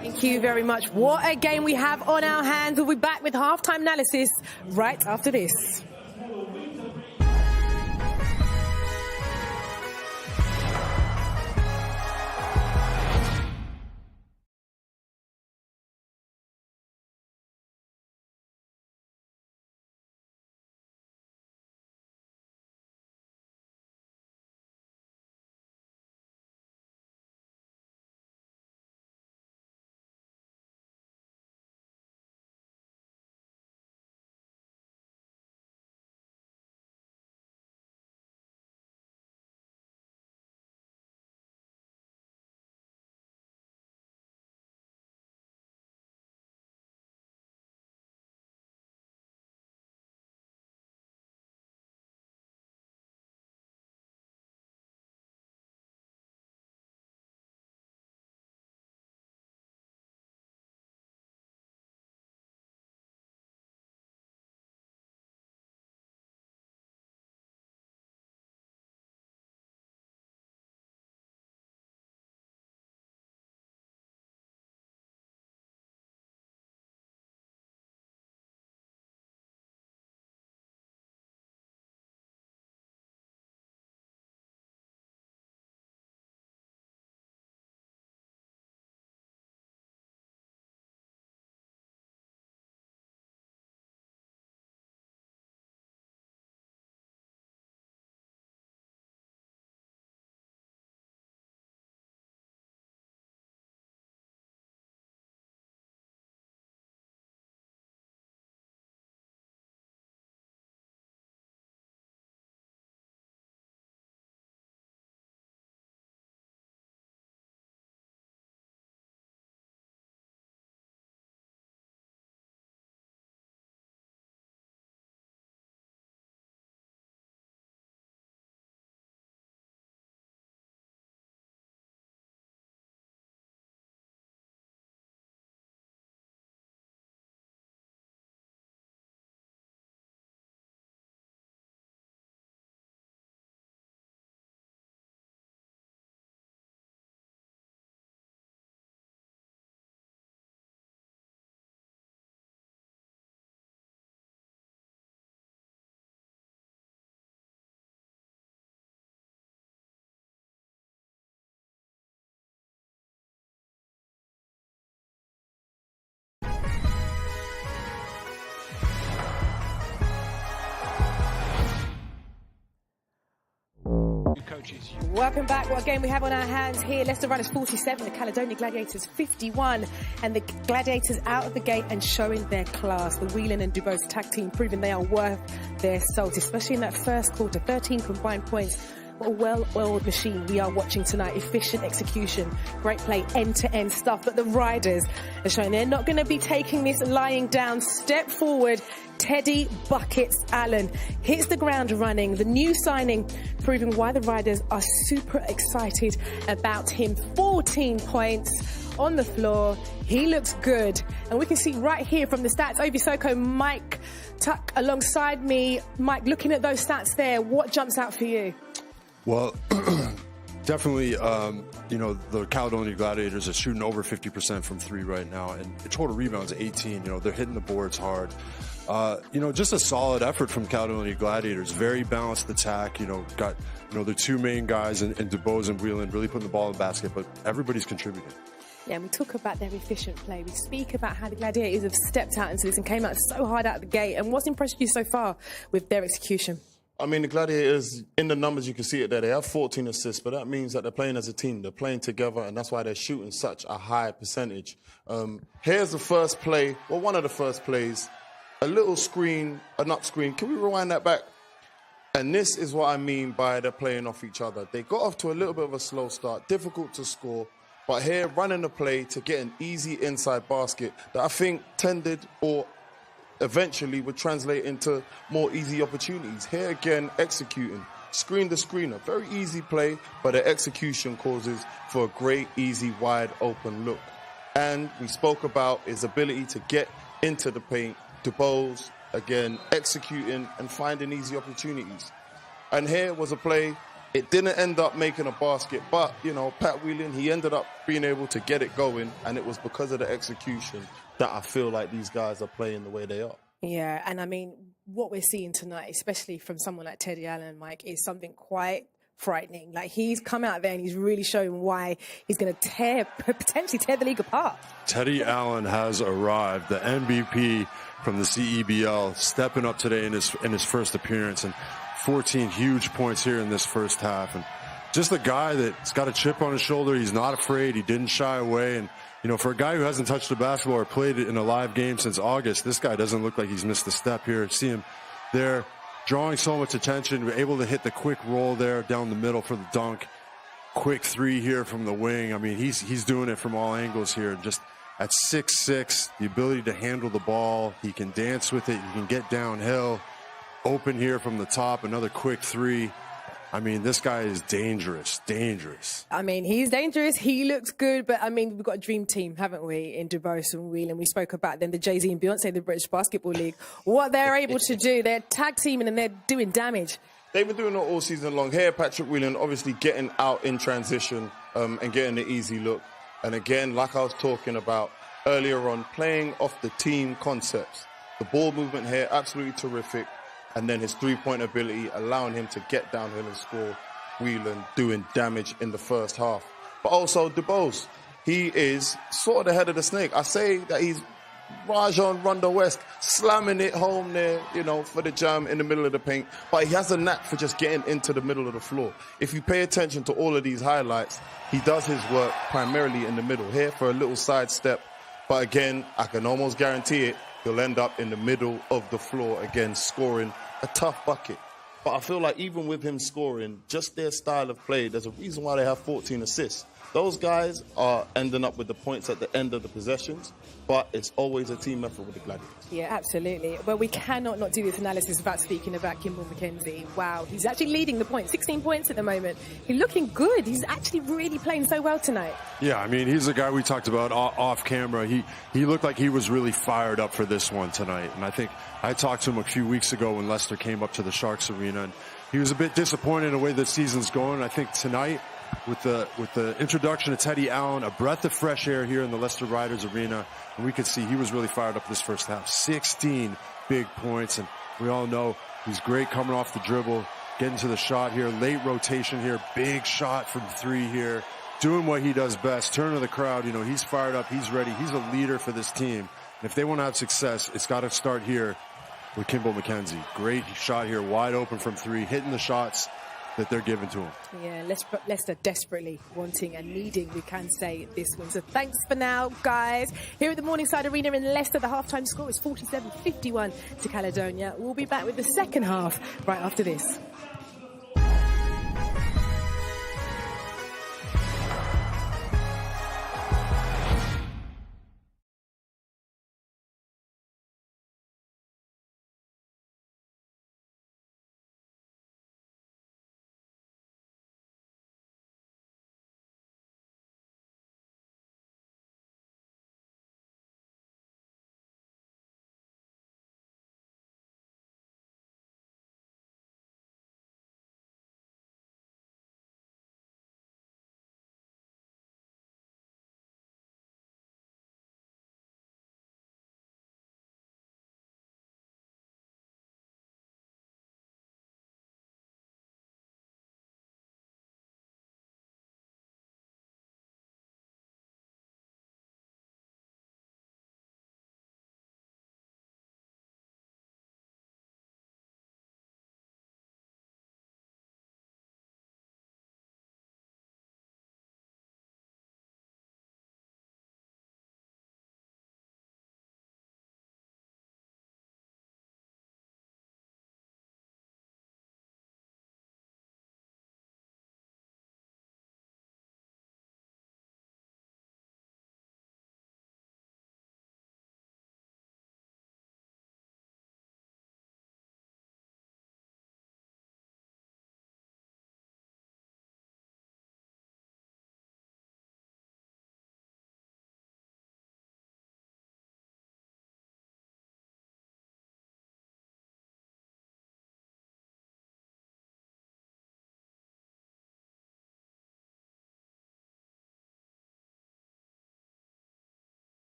Thank you very much. What a game we have on our hands. We'll be back with halftime analysis right after this. coaches. Welcome back. What game we have on our hands here. Leicester Riders 47, the Caledonia Gladiators 51. And the Gladiators out of the gate and showing their class. The Whelan and Dubose tag team proving they are worth their salt, especially in that first quarter. 13 combined points. What a well-oiled machine we are watching tonight. Efficient execution, great play, end-to-end stuff. But the Riders are showing they're not going to be taking this lying down. Step forward. Teddy Buckets Allen hits the ground running. The new signing proving why the Riders are super excited about him. 14 points on the floor. He looks good. And we can see right here from the stats, Obisoko, Mike Tuck alongside me. Mike, looking at those stats there, what jumps out for you? Well, definitely, the Caledonia Gladiators are shooting over 50% from three right now, and the total rebounds 18. They're hitting the boards hard. Just a solid effort from Caledonia Gladiators. Very balanced attack. Got their two main guys in Dubose and Whelan really putting the ball in the basket, but everybody's contributing. Yeah, and we talk about their efficient play. We speak about how the Gladiators have stepped out into this and came out so hard out of the gate. And what's impressed you so far with their execution? I mean, the Gladiators, in the numbers, you can see it there. They have 14 assists, but that means that they're playing as a team. They're playing together, and that's why they're shooting such a high percentage. Here's the first play, well, one of the first plays. A little screen, an up screen. Can we rewind that back? And this is what I mean by they're playing off each other. They got off to a little bit of a slow start, difficult to score, but here running the play to get an easy inside basket that I think tended or eventually would translate into more easy opportunities. Here again, executing. Screen the screener. Very easy play, but the execution causes for a great, easy, wide open look. And we spoke about his ability to get into the paint. Dubose, again, executing and finding easy opportunities. And here was a play. It didn't end up making a basket, but, Pat Whelan, he ended up being able to get it going, and it was because of the execution that I feel like these guys are playing the way they are. Yeah, and I mean, what we're seeing tonight, especially from someone like Teddy Allen, Mike, is something quite frightening. Like, he's come out there and he's really showing why he's going to potentially tear the league apart. Teddy Allen has arrived, the MVP from the CEBL, stepping up today in his first appearance, and 14 huge points here in this first half. And just a guy that's got a chip on his shoulder. He's not afraid. He didn't shy away. And, for a guy who hasn't touched a basketball or played it in a live game since August, this guy doesn't look like he's missed a step here. See him there drawing so much attention, able to hit the quick roll there down the middle for the dunk. Quick three here from the wing. I mean, he's doing it from all angles here. Just at 6'6", the ability to handle the ball. He can dance with it. He can get downhill. Open here from the top, another quick three. I mean, this guy is dangerous. I mean, he's dangerous. He looks good. But, I mean, we've got a dream team, haven't we, in Dubose and Whelan. We spoke about them, the Jay-Z and Beyonce, the British Basketball League. What they're able to do, they're tag teaming and they're doing damage. They've been doing it all season long. Here, Patrick Whelan obviously getting out in transition and getting the easy look. And, again, like I was talking about earlier on, playing off the team concepts. The ball movement here, absolutely terrific. And then his three-point ability, allowing him to get downhill and score. Whelan doing damage in the first half. But also Dubose, he is sort of the head of the snake. I say that he's Rajon Rondo-esque, slamming it home there, for the jam in the middle of the paint. But he has a knack for just getting into the middle of the floor. If you pay attention to all of these highlights, he does his work primarily in the middle. Here for a little sidestep. But again, I can almost guarantee it, he'll end up in the middle of the floor again, scoring a tough bucket. But I feel like even with him scoring, just their style of play, there's a reason why they have 14 assists. Those guys are ending up with the points at the end of the possessions, but it's always a team effort with the Gladiators. Yeah, absolutely. But we cannot not do this analysis without speaking about Kimball McKenzie. Wow, he's actually leading the points, 16 points at the moment. He's looking good. He's actually really playing so well tonight. Yeah, I mean, he's a guy we talked about off camera. He looked like he was really fired up for this one tonight. And I think I talked to him a few weeks ago when Leicester came up to the Sharks Arena, and he was a bit disappointed in the way the season's going. I think tonight, with the introduction of Teddy Allen, a breath of fresh air here in the Leicester Riders Arena, and we could see he was really fired up this first half. 16 big points, and we all know he's great coming off the dribble, getting to the shot here, late rotation here, big shot from three here, doing what he does best, turn to the crowd. He's fired up, he's ready, he's a leader for this team. And if they want to have success, it's got to start here with Kimball McKenzie. Great shot here, wide open from three, hitting the shots that they're giving to them. Yeah, Leicester desperately wanting and needing, we can say, this win. So thanks for now, guys. Here at the Morningside Arena in Leicester, the halftime score is 47-51 to Caledonia. We'll be back with the second half right after this.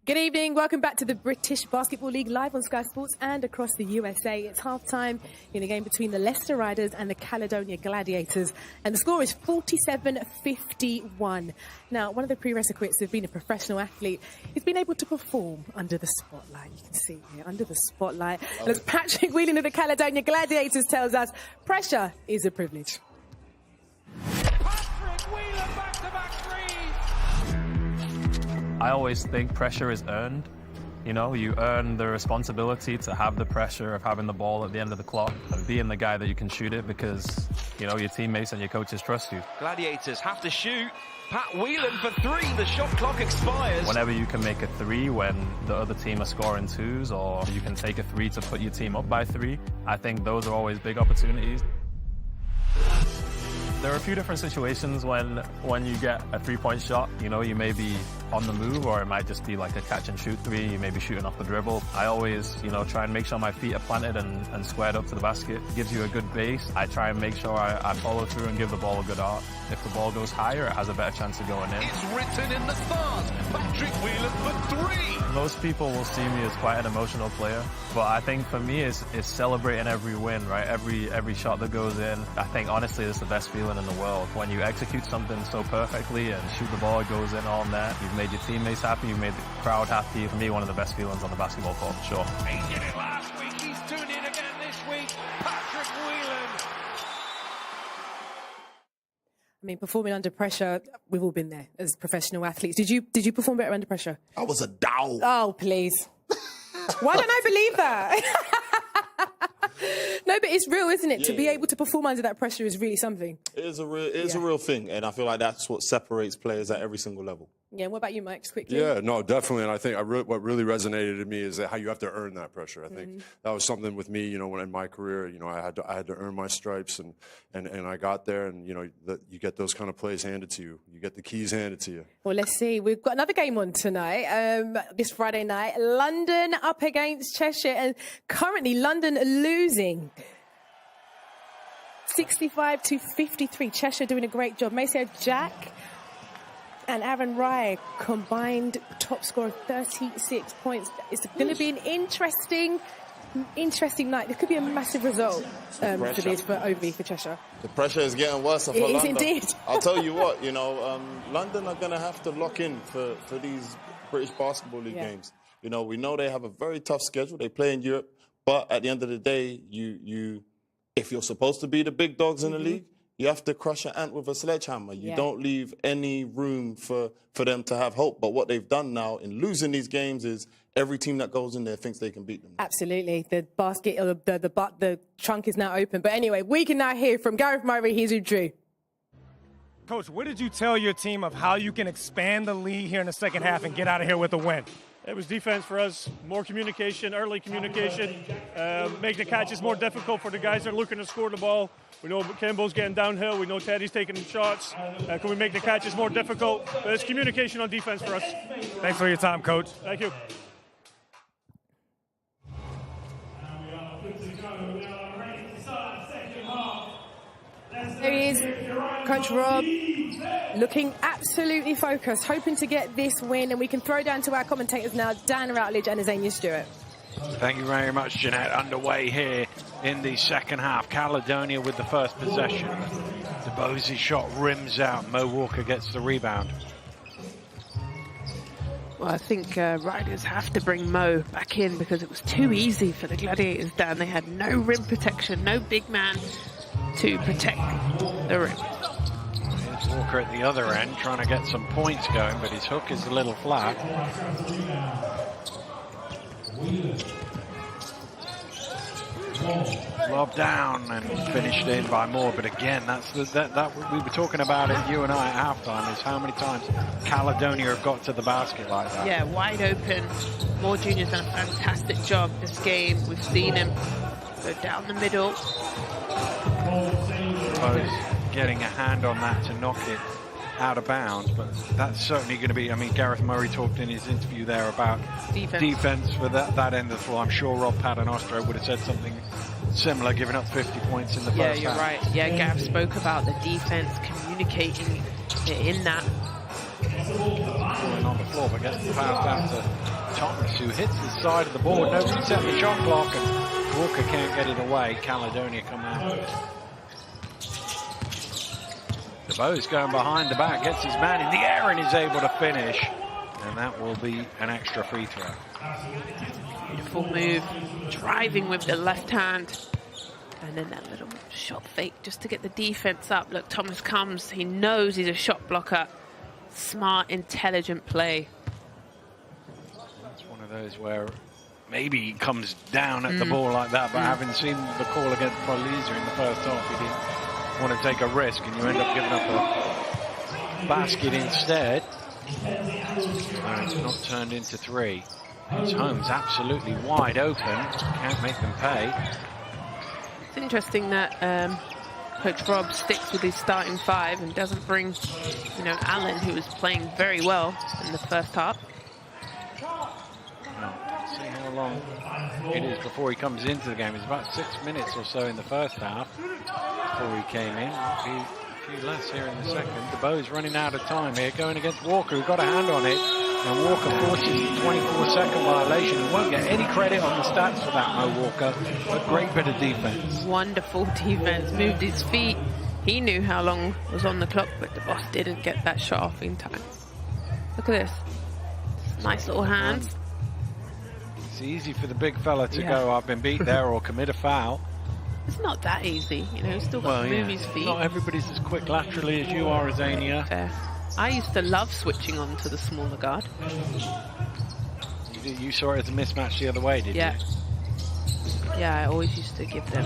Good evening. Welcome back to the British Basketball League live on Sky Sports and across the USA. It's half-time in a game between the Leicester Riders and the Caledonia Gladiators, and the score is 47-51. Now, one of the prerequisites of being a professional athlete is being able to perform under the spotlight. You can see here, under the spotlight. And as Patrick Whelan of the Caledonia Gladiators tells us, pressure is a privilege. I always think pressure is earned. You know, you earn the responsibility to have the pressure of having the ball at the end of the clock and being the guy that you can shoot it because, you know, your teammates and your coaches trust you. Gladiators have to shoot. Pat Whelan for three. The shot clock expires. Whenever you can make a three when the other team are scoring twos, or you can take a three to put your team up by three, I think those are always big opportunities. There are a few different situations when you get a three-point shot. You know, you may be on the move, or it might just be like a catch-and-shoot three. You may be shooting off the dribble. I always, you know, try and make sure my feet are planted and squared up to the basket. It gives you a good base. I try and make sure I follow through and give the ball a good arc. If the ball goes higher, it has a better chance of going in. It's written in the stars. Patrick Whelan for three. Most people will see me as quite an emotional player, but I think for me it's celebrating every win, right? Every shot that goes in. I think honestly it's the best feeling in the world. When you execute something so perfectly and shoot the ball, it goes in all net. You've made your teammates happy, you've made the crowd happy. For me, one of the best feelings on the basketball court, for sure. He did it last week, he's doing it again this week. Patrick Whelan. I mean, performing under pressure, we've all been there as professional athletes. Did you perform better under pressure? I was a dog. Oh, please. Why don't I believe that? No, but it's real, isn't it? Yeah. To be able to perform under that pressure is really something. It is a real thing, and I feel like that's what separates players at every single level. Yeah, what about you, Mike, just quickly? Yeah, no, definitely. And I think what really resonated to me is how you have to earn that pressure. I think that was something with me, when in my career, I had to earn my stripes, and I got there, and you get those kind of plays handed to you. You get the keys handed to you. Well, let's see. We've got another game on tonight, this Friday night. London up against Cheshire, and currently London losing 65-53. Cheshire doing a great job. Maceo Jack and Aaron Rye combined top score of 36 points. It's going to be an interesting night. There could be a massive result for OV for Cheshire. The pressure is getting worse for London. It is indeed. I'll tell you what, London are going to have to lock in for these British Basketball League games. We know they have a very tough schedule. They play in Europe, but at the end of the day, if you're supposed to be the big dogs in the league, you have to crush an ant with a sledgehammer. You don't leave any room for them to have hope. But what they've done now in losing these games is every team that goes in there thinks they can beat them. Absolutely. The basket, or the trunk is now open. But anyway, we can now hear from Gareth Murray. Here's who Drew. Coach, what did you tell your team of how you can expand the lead here in the second half and get out of here with a win? It was defense for us, more communication, early communication, make the catches more difficult for the guys that are looking to score the ball. We know Kembo's getting downhill. We know Teddy's taking shots. Can we make the catches more difficult? But it's communication on defense for us. Thanks for your time, Coach. Thank you. There he is, Coach Rob, looking absolutely focused, hoping to get this win. And we can throw down to our commentators now, Dan Routledge and Azania Stewart. Thank you very much, Jeanette. Underway here in the second half. Caledonia with the first possession. DeBose's shot rims out. Mo Walker gets the rebound. Well, I think Riders have to bring Mo back in because it was too easy for the Gladiators, Dan. They had no rim protection, no big man to protect the rim. Here's Walker at the other end trying to get some points going, but his hook is a little flat. Lob down and finished in by Moore, but again, that's that we were talking about it, you and I, at halftime, is how many times Caledonia have got to the basket like that. Yeah, wide open. Moore Jr.'s done a fantastic job this game. We've seen him go down the middle. Getting a hand on that to knock it out of bounds, but that's certainly going to be, Gareth Murray talked in his interview there about defense for that end of the floor. I'm sure Rob Paternostro would have said something similar, giving up 50 points in the first half. Yeah, you're right. Yeah, Gareth spoke about the defense communicating in that. Falling on the floor, but gets the pass out to Thomas, who hits the side of the board. No reset the shot clock, and Walker can't get it away. Caledonia come out. DeBoe's going behind the back, gets his man in the air and is able to finish. And that will be an extra free throw. Beautiful move, driving with the left hand. And then that little shot fake just to get the defense up. Look, Thomas comes, he knows he's a shot blocker. Smart, intelligent play. It's one of those where maybe he comes down at the ball like that, but having seen the call against Polizia in the first half, he didn't want to take a risk, and you end up giving up a basket instead. It's not turned into three. His home's absolutely wide open. Can't make them pay. It's interesting that Coach Rob sticks with his starting five and doesn't bring, Allen, who was playing very well in the first half. See how long it is before he comes into the game. It's about 6 minutes or so in the first half before he came in. A few less here in the second. DeBoe's running out of time here, going against Walker, who got a hand on it, and Walker forces the 24-second violation. He won't get any credit on the stats for that, Mo Walker. A great bit of defense. Wonderful defense. Moved his feet. He knew how long was on the clock, but the boss didn't get that shot off in time. Look at this. Nice little hands. It's easy for the big fella to go, I've been beat there, or commit a foul. It's not that easy, he's still got to move his feet. Not everybody's as quick laterally as you are, Azania. Fair. I used to love switching on to the smaller guard. You saw it as a mismatch the other way, did you? Yeah, I always used to give them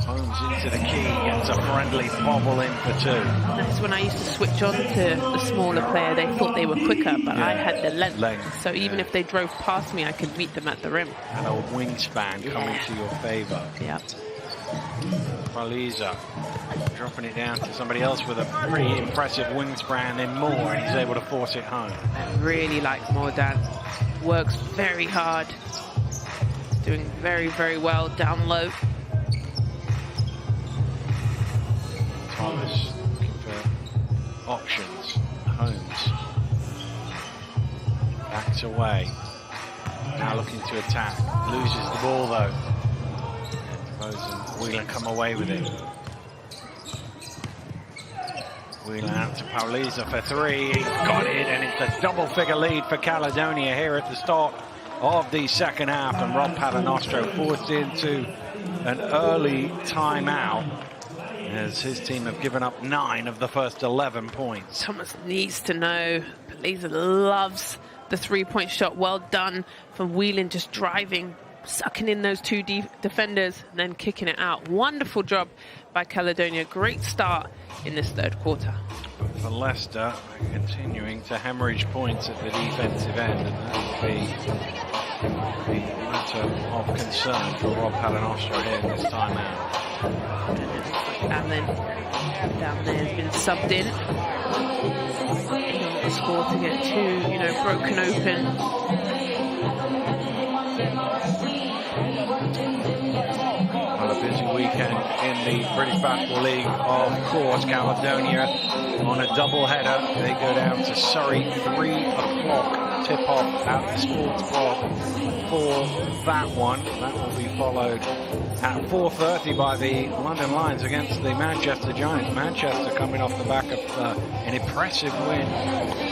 Holmes into the key, gets a friendly bobble in for 2. That's when I used to switch on to the smaller player. They thought they were quicker, but I had the length. So even if they drove past me, I could meet them at the rim. And a wingspan coming to your favour. Yep. Paliza dropping it down to somebody else with a pretty impressive wingspan in Moore, and he's able to force it home. I really like Mordan. Works very hard. Doing very, very well down low. Thomas looking for options. Holmes backs away. Now looking to attack. Loses the ball though. Bose and Whelan come away with it. Whelan out to Pauliza for 3. He's got it, and it's a double-figure lead for Caledonia here at the start of the second half. And Rob Paternostro forced into an early timeout, as his team have given up 9 of the first 11 points. Thomas needs to know. Paliza loves the 3-point shot. Well done from Whelan, just driving, sucking in those 2 defenders, and then kicking it out. Wonderful job by Caledonia. Great start in this third quarter. But for Leicester, continuing to hemorrhage points at the defensive end, and that will be the matter of concern for Rob Paternostro here in this timeout. Allen down there has been subbed in. You don't want the score to get too, broken open. Well, a busy weekend in the British Basketball League, of course. Caledonia on a double-header. They go down to Surrey, 3 o'clock tip-off at the Sports Bar for that one. That will be followed at 4:30 by the London Lions against the Manchester Giants. Manchester coming off the back of an impressive win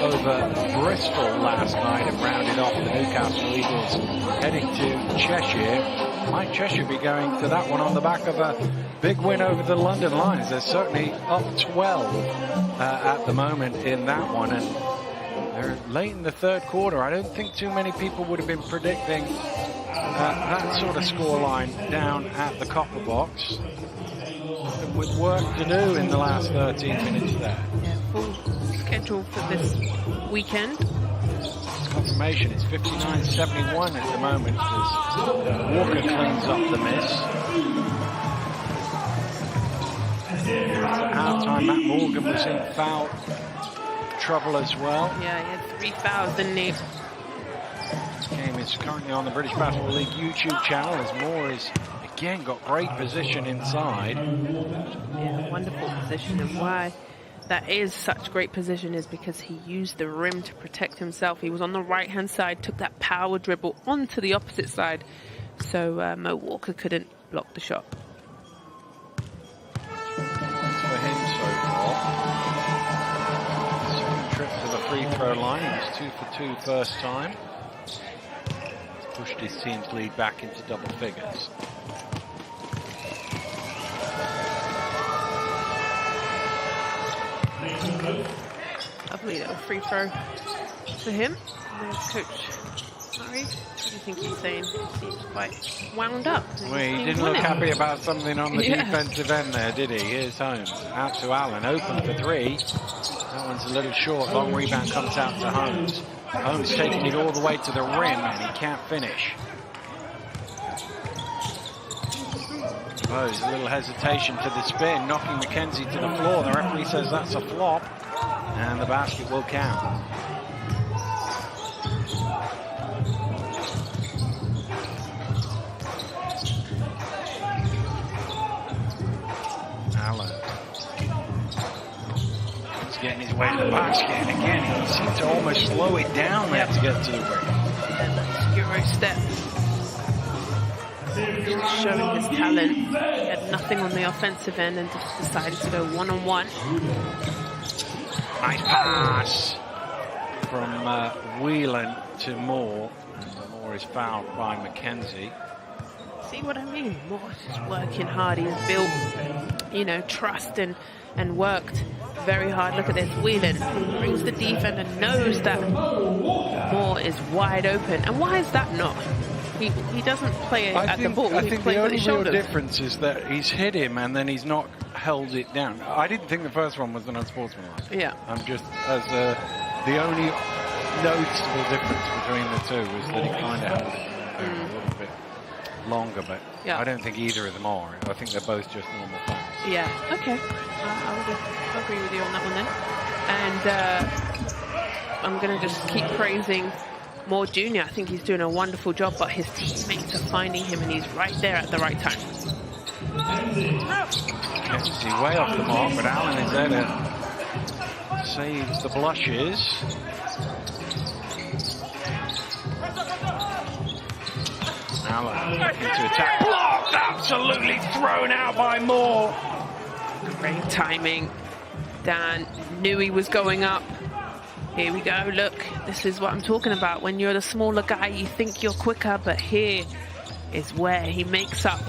over Bristol last night and rounded off the Newcastle Eagles, heading to Cheshire. Might Cheshire be going to that one on the back of a big win over the London Lions? They're certainly up 12 at the moment in that one, and they're late in the third quarter. I don't think too many people would have been predicting that sort of scoreline down at the Copper Box, with work to do in the last 13 minutes there. Yeah, full schedule for this weekend. Confirmation, it's 59-71 at the moment as Walker cleans up the miss. At halftime, Matt Morgan was in foul trouble as well. Yeah, he had 3 fouls, didn't he? This game is currently on the British Basketball League YouTube channel as Moore is again got great position inside. Yeah, wonderful position, and why that is such great position is because he used the rim to protect himself. He was on the right-hand side, took that power dribble onto the opposite side, so Mo Walker couldn't block the shot. For him so far. Second trip to the free throw line. He was 2 for 2 first time. He's pushed his team's lead back into double figures. Lovely little free throw for him. And there's Coach Murray. What do you think he's saying? He seems quite wound up. Well, he didn't look happy about something on the defensive end there, did he? Here's Holmes. Out to Allen. Open for 3. That one's a little short. Long rebound comes out to Holmes. Holmes taking it all the way to the rim, and he can't finish. Oh, there's a little hesitation to the spin, knocking McKenzie to the floor. The referee says that's a flop, and the basket will count. Allen. He's getting his way to the basket, and again, he seems to almost slow it down there to get to the rim. And that's Euro step. Just showing his talent. He had nothing on the offensive end and just decided to go one-on-one. Nice pass from Whelan to Moore. And Moore is fouled by McKenzie. See what I mean? Moore's just working hard. He's built, trust and worked very hard. Look at this. Whelan brings the defender, knows that Moore is wide open. And why is that not? He doesn't play at the ball. I He think plays the at only his real shoulders. difference is that he's hit him and then he's not held it down. I didn't think the first one was an unsportsmanlike. Yeah. I'm just the only noticeable difference between the two was that he kind of held it down a little bit longer, but Yeah. I don't think either of them are. I think they're both just normal fans. Yeah, okay. I'll agree with you on that one then. And I'm going to just keep praising Moore Jr. I think he's doing a wonderful job, but his teammates are finding him and he's right there at the right time. Mackenzie way off the mark, but Allen is there to save the blushes. Allen back into attack. Blocked! Absolutely thrown out by Moore. Great timing. Dan knew he was going up. Here we go, look, this is what I'm talking about. When you're the smaller guy, you think you're quicker, but here is where he makes up.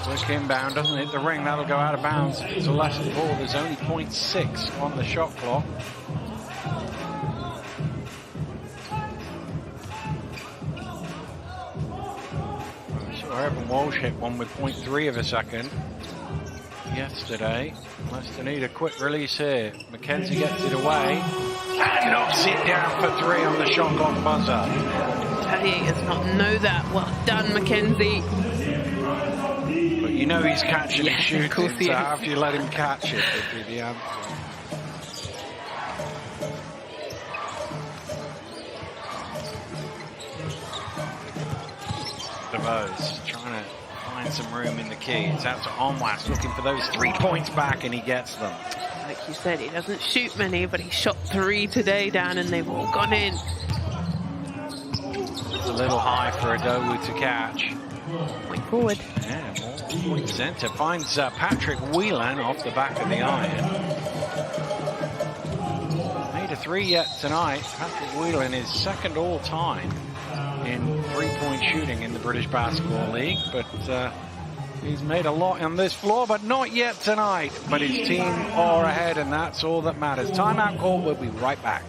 Quick inbound, doesn't hit the ring, that'll go out of bounds. It's a Leicester ball, there's only 0.6 on the shot clock. I saw Evan Walsh hit one with 0.3 of a second yesterday. Leicester need a quick release here. Mackenzie gets it away and knocks it down for 3 on the shot clock buzzer. He does not know that. Well done, Mackenzie. But you know he's catching and shooting, of course he so is. how do you let him catch it would be the answer. DeVos trying to find some room in the key. It's out to Onwas looking for those 3 points back and he gets them. Like you said, he doesn't shoot many, but he shot 3 today, Dan, and they've all gone in. It's a little high for Adowu to catch. Point forward. Yeah, more point center. Finds Patrick Whelan off the back of the iron. Made a 3 yet tonight. Patrick Whelan is second all time in 3-point shooting in the British Basketball League, but he's made a lot on this floor, but not yet tonight. But his team are ahead, and that's all that matters. Timeout call, we'll be right back.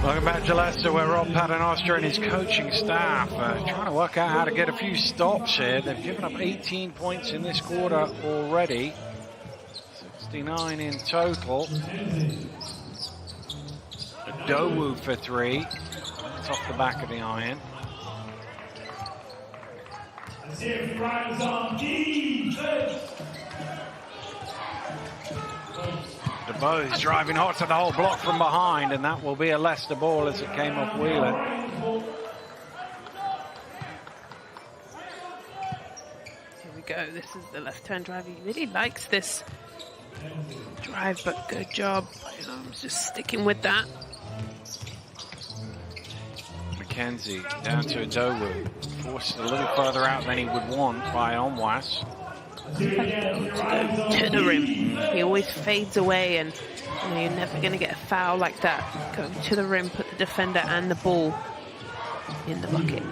Welcome back to Leicester, where Rob Paternoster and his coaching staff are trying to work out how to get a few stops here. They've given up 18 points in this quarter already. 69 in total. Adowu for 3. That's off the back of the iron. DeBose driving hot to the whole block from behind, and that will be a Leicester ball as it came off Whelan. Here we go. This is the left-hand drive. He really likes this drive, but good job. I'm just sticking with that. McKenzie down to Adowu. Forced a little further out than he would want by Onwas. To the rim. He always fades away, and you're never going to get a foul like that. Go to the rim, put the defender and the ball in the bucket.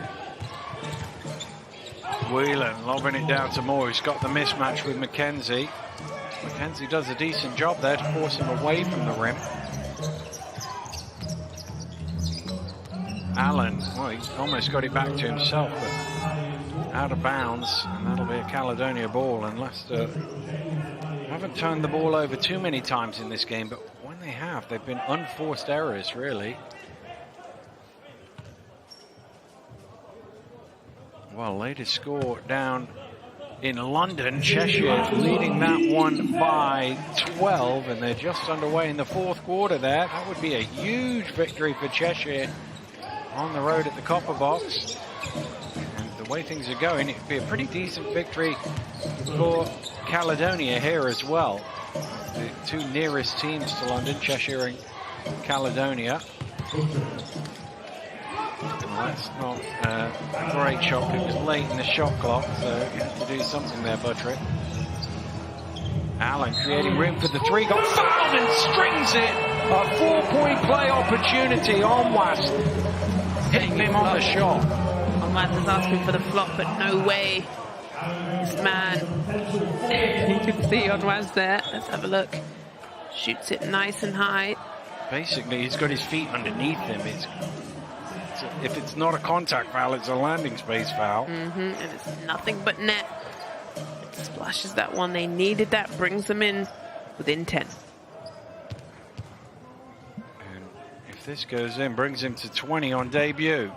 Whelan lobbing it down to Moore, who's got the mismatch with McKenzie. McKenzie does a decent job there to force him away from the rim. Allen, well, he's almost got it back to himself, but out of bounds, and that'll be a Caledonia ball. And Leicester haven't turned the ball over too many times in this game, but when they have, they've been unforced errors, really. Well, latest score down in London, Cheshire leading that one by 12, and they're just underway in the fourth quarter there. That would be a huge victory for Cheshire on the road at the Copper Box. And the way things are going, it would be a pretty decent victory for Caledonia here as well. The two nearest teams to London, Cheshire and Caledonia. Well, that's not a great shot. It was late in the shot clock, so you have to do something there, Buttrick. Allen creating room for the three, got fouled and strings it. A 4-point play opportunity on West. Hitting him on the shot. Onwas is asking for the flop, but no way. This man, you can see Onwas there. Let's have a look. Shoots it nice and high. Basically, he's got his feet underneath him. If it's not a contact foul, it's a landing space foul. And it's nothing but net. It splashes that one. They needed that. Brings them in within 10. And if this goes in, brings him to 20 on debut.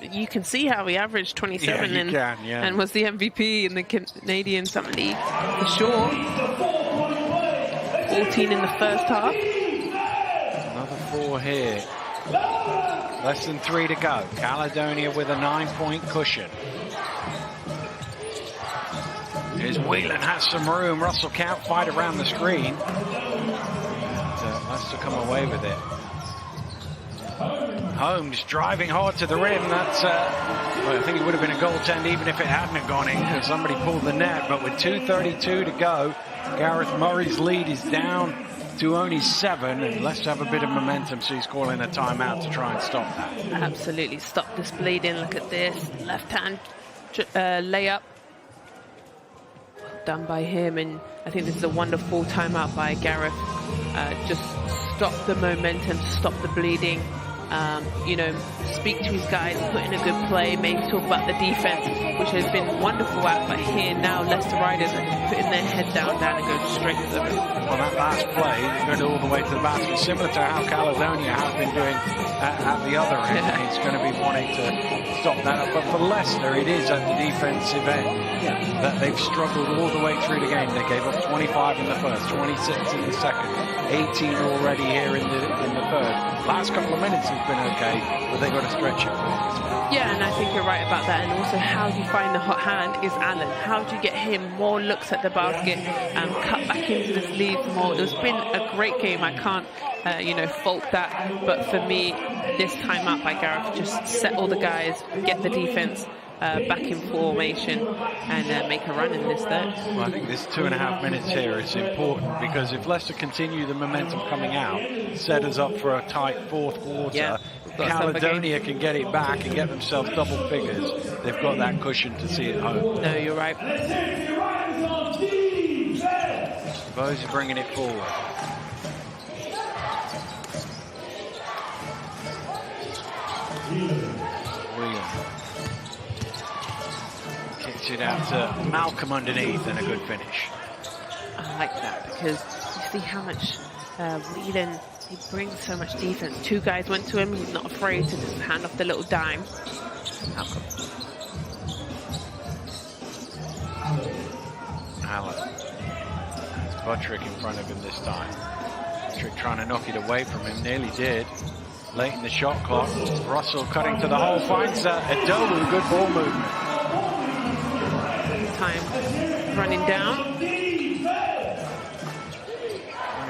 You can see how he averaged 27 and was the MVP in the Canadian Summer League for sure. 14 in the first half. Another 4 here. Less than 3 to go. Caledonia with a 9-point cushion. Here's Whelan, has some room. Russell can't fight around the screen. Leicester come away with it. Holmes driving hard to the rim. That's, well, I think it would have been a goaltend even if it hadn't have gone in, because somebody pulled the net. But with 2:32 to go, Gareth Murray's lead is down to only 7, and Leicester have a bit of momentum, so he's calling a timeout to try and stop that. Absolutely, stop this bleeding. Look at this left-hand layup done by him, and I think this is a wonderful timeout by Gareth. Just stop the momentum, stop the bleeding. You know, speak to his guys, put in a good play, maybe talk about the defense, which has been wonderful out. But here now, Leicester Riders are just putting their head down and going straight to the rim. Well, that last play, going all the way to the basket, similar to how Caledonia have been doing at the other end. He's going to be wanting to stop that up. But for Leicester, it is at the defensive end that they've struggled all the way through the game. They gave up 25 in the first, 26 in the second, 18 already here in the third. Last couple of minutes has been okay, but they've got to stretch it for as well. Yeah, and I think you're right about that. And also, how do you find the hot hand is Allen. How do you get him more looks at the basket and cut back into the sleeves more? It's been a great game. I can't, you know, fault that. But for me, this time out by Gareth, just set all the guys, get the defense back in formation, and make a run in this third. Well, I think this 2.5 minutes here is important, because if Leicester continue the momentum coming out, set us up for a tight fourth quarter. Yeah, Caledonia can get it back and get themselves double figures. They've got that cushion to see it home. No, you're right. Bose are bringing it forward. William kicks it out to Malcolm underneath, and a good finish. I like that, because you see how much Whelan, he brings so much defense. 2 guys went to him. He's not afraid to just hand off the little dime. Malcolm. Allen. It's Buttrick in front of him this time. Buttrick trying to knock it away from him. Nearly did. Late in the shot clock. Russell cutting to the hole. Finds Adowu. Good ball movement. Time running down.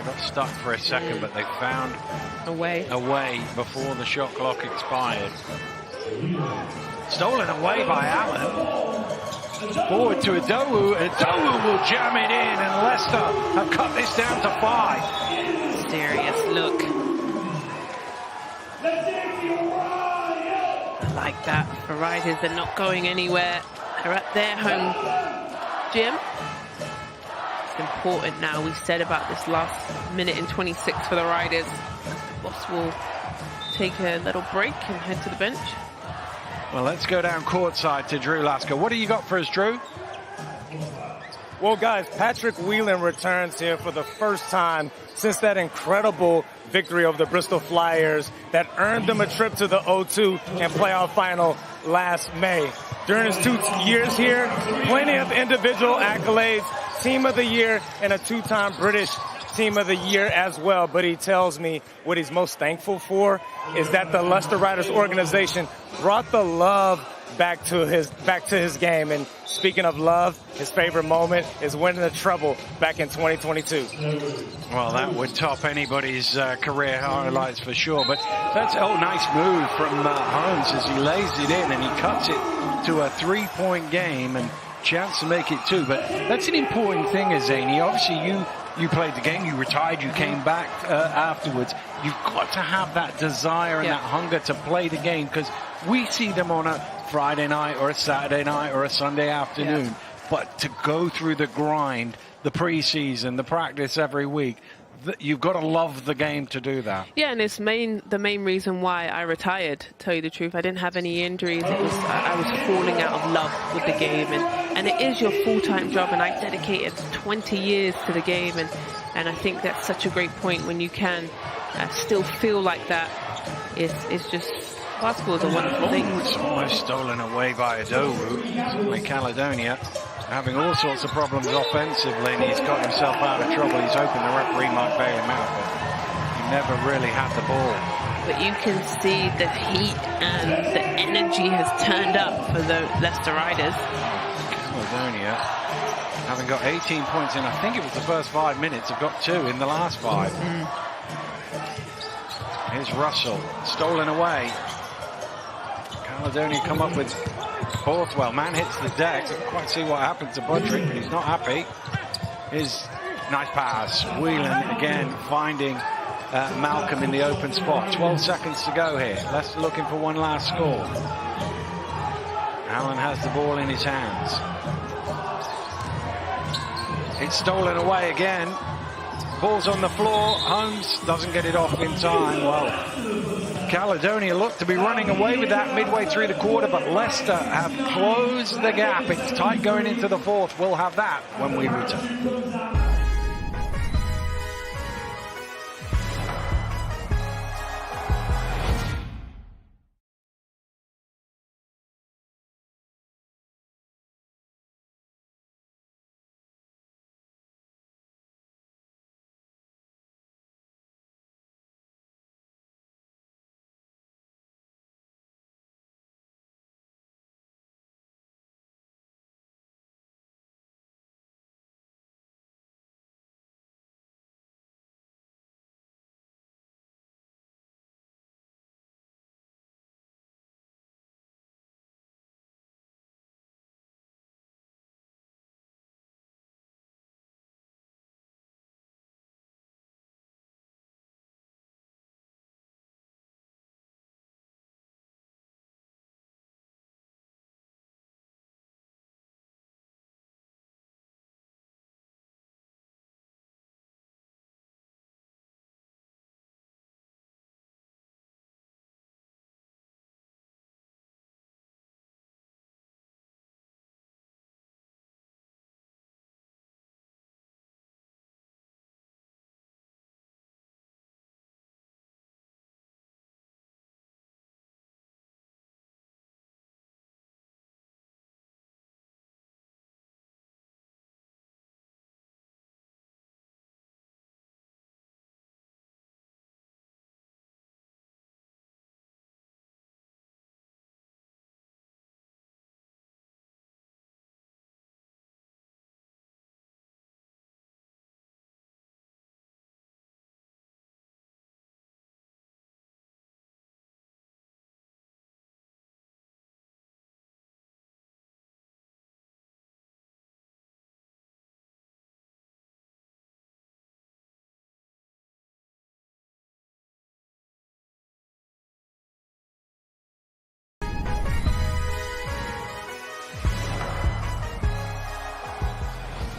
Got stuck for a second, but they found a way before the shot clock expired. Stolen away by Allen. Forward to Adowu. Adowu will jam it in, and Leicester have cut this down to 5. Serious look. I like that for Riders. They're not going anywhere. They're at their home gym. It's important now. We said about this last minute and 26 for the Riders. The boss will take a little break and head to the bench. Well, let's go down courtside to Drew Lasker. What do you got for us, Drew? Well, guys, Patrick Whelan returns here for the first time since that incredible victory over the Bristol Flyers that earned them a trip to the O2 and playoff final last May. During his 2 years here, plenty of individual accolades, Team of the Year, and a 2-time British Team of the Year as well. But he tells me what he's most thankful for is that the Leicester Riders organization brought the love back to his game. And speaking of love, his favorite moment is winning the treble back in 2022. Well, that would top anybody's career highlights for sure. But that's a nice move from Holmes as he lays it in and he cuts it to a 3-point game and chance to make it 2. But that's an important thing, Azani. Obviously, you played the game, you retired, you came back afterwards. You've got to have that desire and that hunger to play the game, because we see them on a Friday night or a Saturday night or a Sunday afternoon. Yeah. But to go through the grind, the preseason, the practice every week, you've got to love the game to do that. Yeah, and it's the main reason why I retired, to tell you the truth. I didn't have any injuries. It was I was falling out of love with the game, and it is your full-time job, and I dedicated 20 years to the game, and I think that's such a great point when you can still feel like that. It's just, basketball is a wonderful thing. It's almost stolen away by Adowu, like Caledonia. Having all sorts of problems offensively, and he's got himself out of trouble. He's hoping the referee might bail him out, but he never really had the ball. But you can see the heat and the energy has turned up for the Leicester Riders. Caledonia, having got 18 points in, I think it was the first 5 minutes, have got 2 in the last 5. Here's Russell, stolen away. Caledonia come up with Borthwell. Man hits the deck. Don't quite see what happened to Budrick, but he's not happy. Here's nice pass. Whelan again finding Malcolm in the open spot. 12 seconds to go here. Leicester looking for one last score. Allen has the ball in his hands. It's stolen away again. Ball's on the floor. Holmes doesn't get it off in time. Well, Caledonia looked to be running away with that midway through the quarter, but Leicester have closed the gap. It's tight going into the fourth. We'll have that when we return.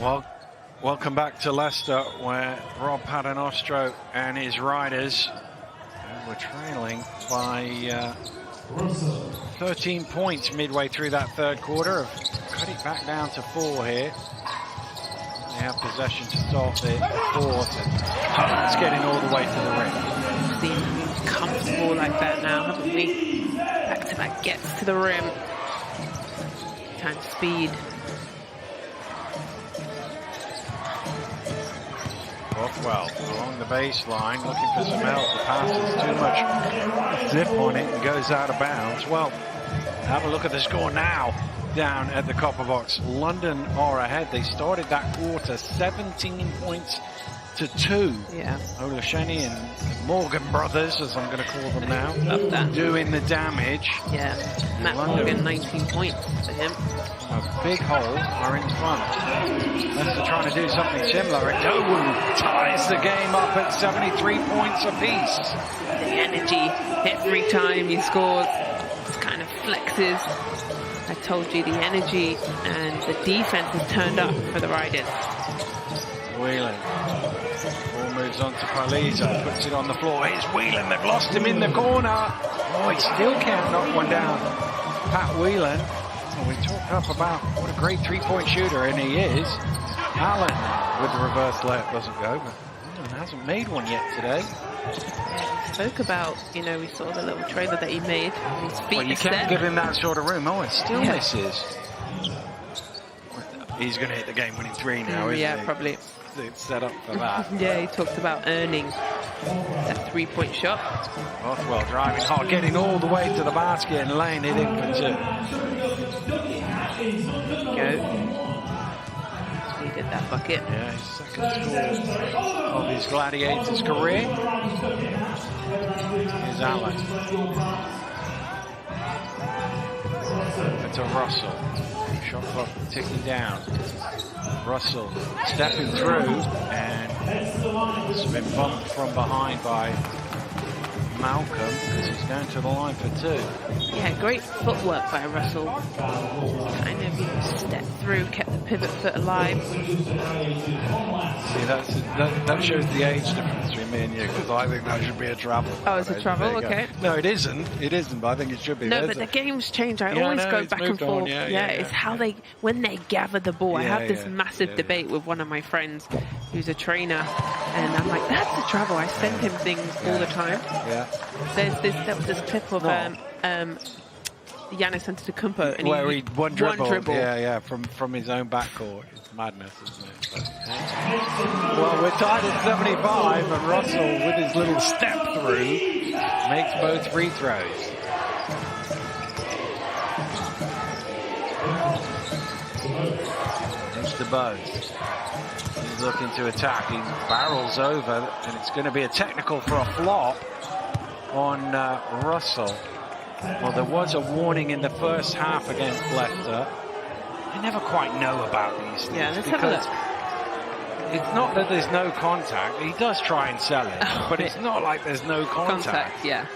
Well, welcome back to Leicester, where Rob Paternostro and his riders were trailing by 13 points midway through that third quarter. Have cut it back down to 4 here. They have possession to start the fourth, and it's getting all the way to the rim. Being comfortable like that now, haven't we? Back-to-back gets to the rim. Time speed. Rothwell along the baseline, looking for some help. The pass is too much zip on it and goes out of bounds. Well, have a look at the score now down at the Copper Box. London are ahead. They started that quarter 17 points to 2. Yeah. Olusheni and Morgan brothers, as I'm going to call them now, Love that. doing the damage. Yeah. Matt Morgan, 19 points for him. A big hole are in front. Leicester trying to do something similar. And Dowu ties the game up at 73 points apiece. The energy every time he scores, it's kind of flexes. I told you, the energy and the defense has turned up for the Riders. Whelan. Ball moves on to Paliza, puts it on the floor. Here's Whelan, they've lost him in the corner. Oh, he still can't knock one down. Pat Whelan. Well, we talked up about what a great three-point shooter, and he is. Allen with the reverse layup doesn't go, but Whelan hasn't made one yet today. Yeah, we spoke about, you know, we saw the little trailer that he made. His feet Well, you can't give him that sort of room. Oh, it still misses. He's going to hit the game-winning 3 now, isn't he? Yeah, probably. It's set up for that. Yeah, he talked about earning that three-point shot. Rothwell driving hard, getting all the way to the basket and laying it in for 2. Go. Needed that bucket. Yeah, his second score of his Gladiators career. Here's Allen. To Russell. Shot clock ticking down. Russell stepping through, and it's been bumped from behind by Malcolm because he's going to the line for 2. Yeah, great footwork by Russell. Kind of stepped through, kept the pivot foot alive. See, that shows the age difference between me and you, because I think that should be a travel. Oh, it's a travel? Okay. No, it isn't. It isn't, but I think it should be. No, but the game's changed. I always go back and forth. Yeah, it's how they, when they gather the ball. I have this massive debate with one of my friends who's a trainer, and I'm like, that's a travel. I send him things all the time. Yeah. There was this clip of Giannis Antetokounmpo, and where he one dribble. Yeah, from his own backcourt. It's madness, isn't it? But, well, we're tied at 75, and Russell, with his little step through, makes both free throws. Here's DeBose. He's looking to attack. He barrels over, and it's going to be a technical for a flop on Russell. Well, there was a warning in the first half against Leicester. I never quite know about these things. Yeah, let's have a look. It's not that there's no contact. He does try and sell it, but it's not like there's no contact. Yeah.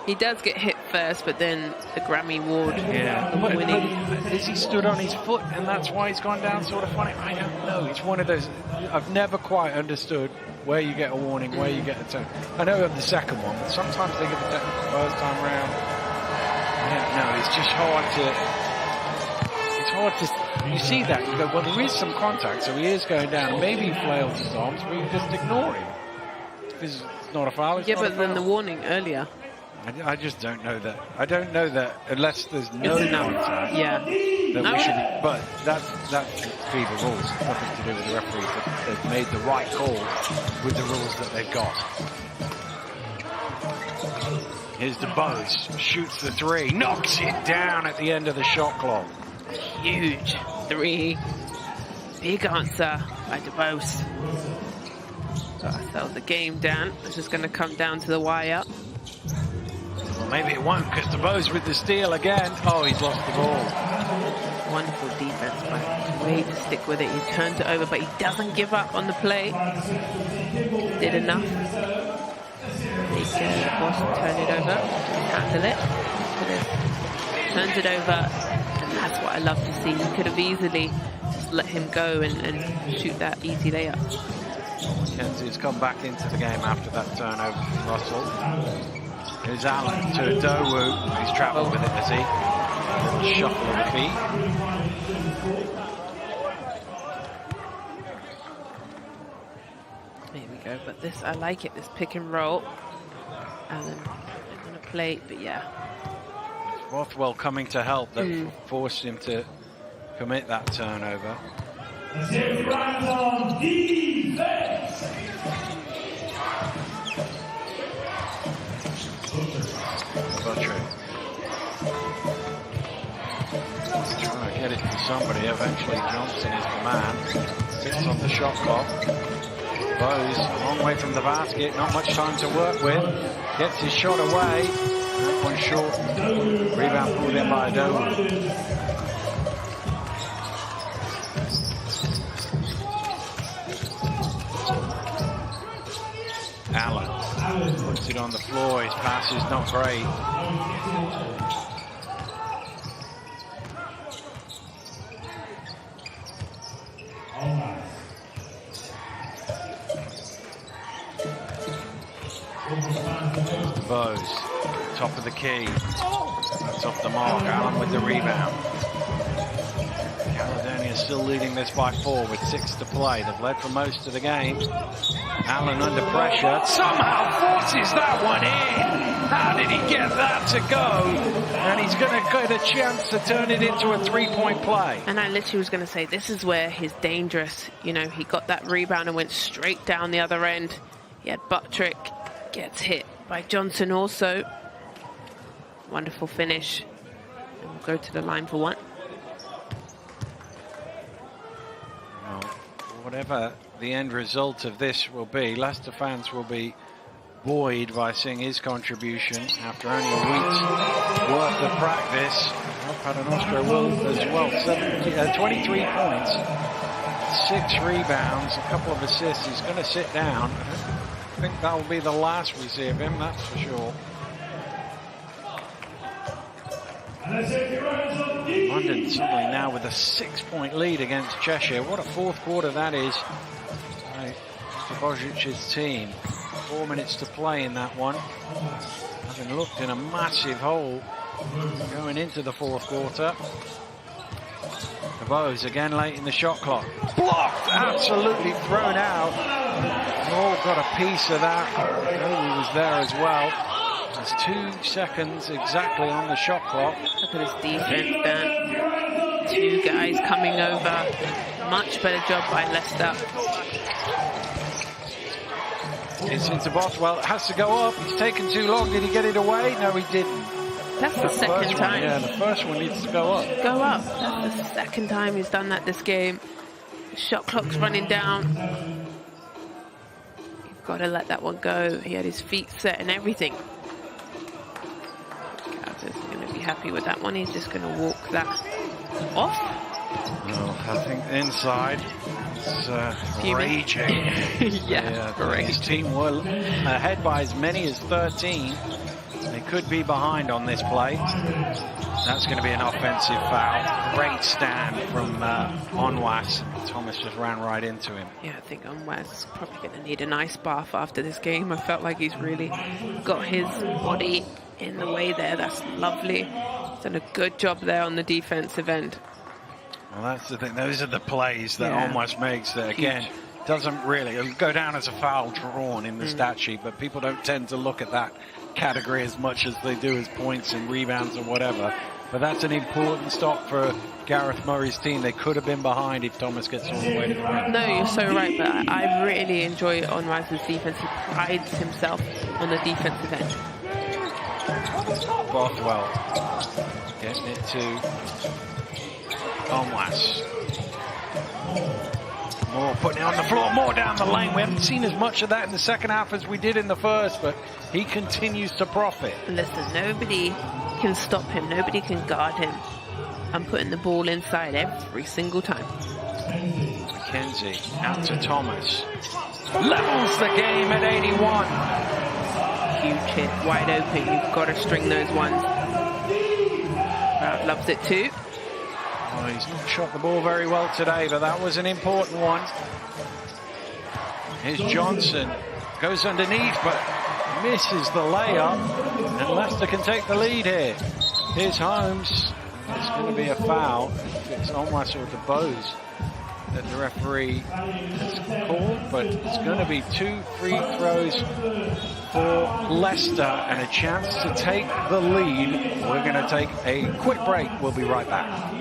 He does get hit first, but then the Grammy Ward winning. Has he stood on his foot and that's why he's gone down sort of funny? I don't know. It's one of those, I've never quite understood where you get a warning, where you get a technical. I know of the second one, but sometimes they give a technical first time round. I don't know. It's just hard to, you see that, you go, well, there is some contact, so he is going down, and maybe he flails his arms, but you just ignore him. Because it's not a foul, Yeah, but then the warning earlier. I just don't know that. I don't know that unless there's no contact. Yeah. That we should, but that's FIBA rules. It's nothing to do with the referees. They've made the right call with the rules that they've got. Here's DeBose, shoots the 3, knocks it down at the end of the shot clock. Huge 3. Big answer by DeBose. So the game down. It's just going to come down to the wire. Well, maybe it won't, because DeBose with the steal again. Oh, he's lost the ball. Wonderful defense by him. Way to stick with it. He turns it over, but he doesn't give up on the play. Did enough. Boston turn it over. Handle it. Turns it over. And That's what I love to see. You could have easily just let him go and shoot that easy layup. Kenzie's come back into the game after that turnover from Russell. Here's Allen to Adowu. He's travelled with it, has he? A little shuffle of the feet. There we go, but this, I like it, this pick and roll. Allen on a plate, but yeah. Rothwell coming to help that forced him to commit that turnover. Buttrick. Trying to get it to somebody. Eventually Johnson is the man. Sits on the shot clock. Bowes, a long way from the basket, not much time to work with. Gets his shot away. That one short. Rebound pulled in by Adowu. Allen puts it on the floor. His pass is not great. Bowes, top of the key. That's off the mark. Allen with the rebound. Caledonia still leading this by 4 with 6 to play. They've led for most of the game. Allen under pressure. Somehow forces that one in. How did he get that to go? And he's going to get a chance to turn it into a 3-point play. And I literally was going to say, this is where he's dangerous. You know, he got that rebound and went straight down the other end. He had Buttrick, gets hit by Johnson also. Wonderful finish. And we'll go to the line for one. Well, whatever the end result of this will be, Leicester fans will be buoyed by seeing his contribution after only a week's worth of practice. Paternoster will as well. 23 points, 6 rebounds, a couple of assists. He's going to sit down. I think that will be the last we see of him, that's for sure. London suddenly now with a 6-point lead against Cheshire. What a fourth quarter that is by Mr. Bozic's team. 4 minutes to play in that one. Having looked in a massive hole going into the fourth quarter. Bowes again late in the shot clock. Blocked! Absolutely thrown out. All got a piece of that. He was there as well. There's 2 seconds exactly on the shot clock. Look at his defense, Dan. 2 guys coming over. Much better job by Leicester. It's into Bothwell. It has to go up. He's taken too long. Did he get it away? No, he didn't. That's the second time. Yeah, the first one needs to go up. Go up. That's the second time he's done that this game. The shot clock's running down. You've got to let that one go. He had his feet set and everything. Cavs is going to be happy with that one. He's just going to walk that off. Well, I think inside it's raging. Yeah, correct. His team were ahead by as many as 13. They could be behind on this play. That's going to be an offensive foul. Great stand from Onwas. Thomas just ran right into him. Yeah, I think Onwas is probably going to need an ice bath after this game. I felt like he's really got his body in the way there. That's lovely. He's done a good job there on the defensive end. Well, that's the thing. Those are the plays that Onwas makes that, again, doesn't really go down as a foul drawn in the stat sheet, but people don't tend to look at that category as much as they do as points and rebounds and whatever. But that's an important stop for Gareth Murray's team. They could have been behind if Thomas gets all the way to the rim. No, you're so right, but I really enjoy Onwaz's defense. He prides himself on the defensive end. Bothwell getting it to Onwas. More putting it on the floor, more down the lane. We haven't seen as much of that in the second half as we did in the first, but he continues to profit. Listen, nobody can stop him. Nobody can guard him. I'm putting the ball inside every single time. McKenzie out to Thomas. Levels the game at 81. Huge hit, wide open. You've got to string those ones. Crowd loves it too. Oh, he's not shot the ball very well today, but that was an important one. Here's Johnson. Goes underneath, but misses the layup. And Leicester can take the lead here. Here's Holmes. It's going to be a foul. It's Onwas or DeBose that the referee has called, but it's going to be 2 free throws for Leicester and a chance to take the lead. We're going to take a quick break. We'll be right back.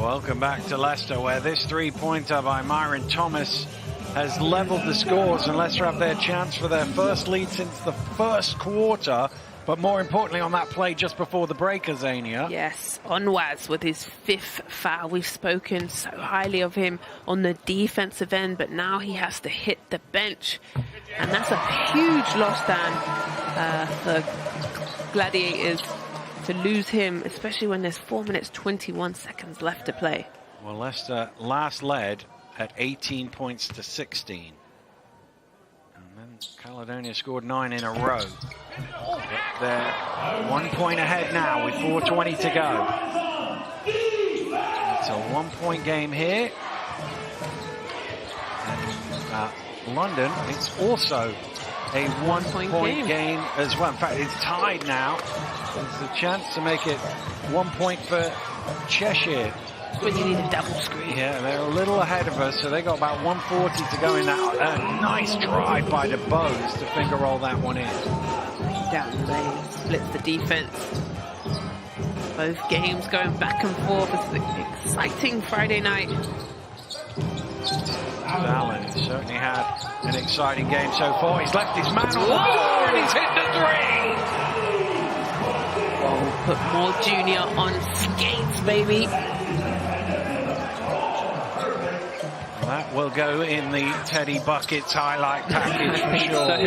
Welcome back to Leicester, where this three-pointer by Myron Thomas has leveled the scores, and Leicester have their chance for their first lead since the first quarter. But more importantly, on that play just before the break, Azania. Yes, Onwas with his 5th foul. We've spoken so highly of him on the defensive end, but now he has to hit the bench. And that's a huge loss, Dan, for Gladiators, to lose him, especially when there's 4 minutes, 21 seconds left to play. Well, Leicester last led at 18 points to 16. And then Caledonia scored 9 in a row. But they're 1 point ahead now with 4:20 to go. It's a 1-point game here. And London, it's also a 1-point game as well. In fact, it's tied now. There's a chance to make it 1 point for Cheshire. When you need a double screen. Yeah, they're a little ahead of us, so they got about 140 to go in that. Nice drive by DeBose to finger roll that one in. Down the lane, splits the defense. Both games going back and forth. It's an exciting Friday night. Allen certainly had an exciting game so far. He's left his man on the floor and he's hit the three. Oh, put more Junior on skates, baby. That will go in the Teddy Buckets highlight package for sure.